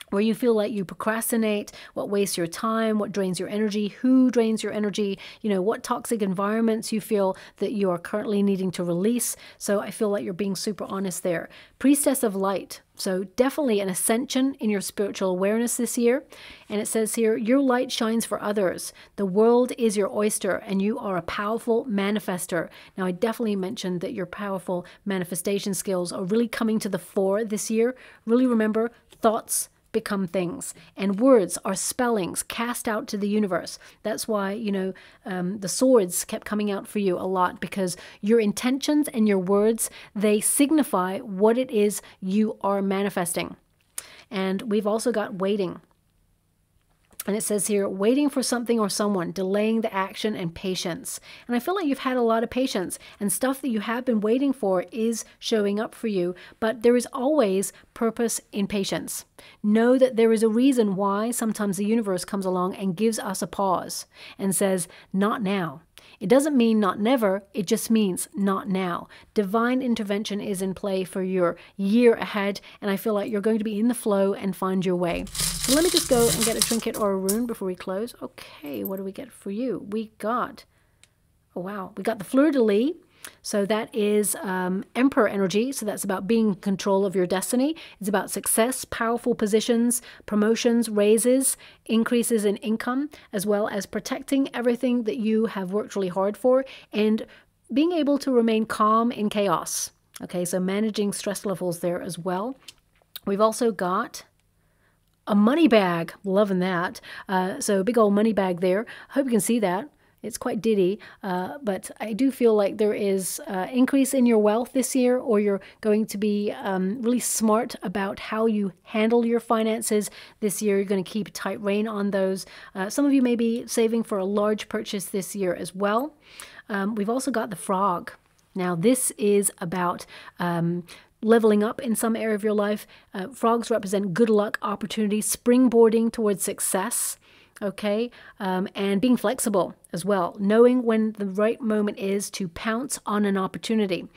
Where you feel like you procrastinate, what wastes your time, what drains your energy, who drains your energy, you know, what toxic environments you feel that you are currently needing to release. So I feel like you're being super honest there. Priestess of Light. So definitely an ascension in your spiritual awareness this year. And it says here, your light shines for others. The world is your oyster, and you are a powerful manifester. Now, I definitely mentioned that your powerful manifestation skills are really coming to the fore this year. Really remember, thoughts become things, and words are spellings cast out to the universe. That's why, you know, the swords kept coming out for you a lot, because your intentions and your words, they signify what it is you are manifesting. And we've also got waiting. And it says here, waiting for something or someone, delaying the action, and patience. And I feel like you've had a lot of patience, and stuff that you have been waiting for is showing up for you. But there is always purpose in patience. Know that there is a reason why sometimes the universe comes along and gives us a pause and says, not now. It doesn't mean not never, it just means not now. Divine intervention is in play for your year ahead, and I feel like you're going to be in the flow and find your way. So let me just go and get a trinket or a rune before we close. Okay, what do we get for you? We got, oh wow, we got the fleur-de-lis. So that is Emperor energy. So that's about being in control of your destiny. It's about success, powerful positions, promotions, raises, increases in income, as well as protecting everything that you have worked really hard for and being able to remain calm in chaos. Okay, so managing stress levels there as well. We've also got a money bag. Loving that. So a big old money bag there. I hope you can see that. It's quite diddy, but I do feel like there is increase in your wealth this year, or you're going to be really smart about how you handle your finances this year. You're going to keep a tight rein on those. Some of you may be saving for a large purchase this year as well. We've also got the frog. Now, this is about leveling up in some area of your life. Frogs represent good luck, opportunity, springboarding towards success. Okay, and being flexible as well, knowing when the right moment is to pounce on an opportunity.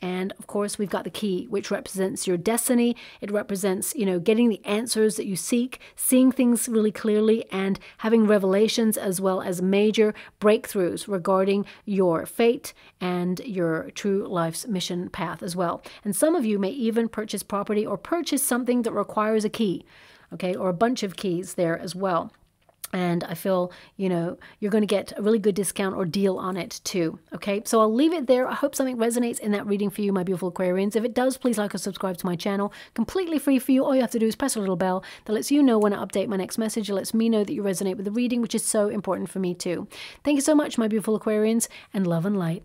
And of course, we've got the key, which represents your destiny. It represents, you know, getting the answers that you seek, seeing things really clearly, and having revelations as well as major breakthroughs regarding your fate and your true life's mission path as well. And some of you may even purchase property or purchase something that requires a key, okay, or a bunch of keys there as well. And I feel, you know, you're going to get a really good discount or deal on it too. Okay, so I'll leave it there. I hope something resonates in that reading for you, my beautiful Aquarians. If it does, please like or subscribe to my channel. Completely free for you. All you have to do is press a little bell that lets you know when I update my next message. It lets me know that you resonate with the reading, which is so important for me too. Thank you so much, my beautiful Aquarians, and love and light.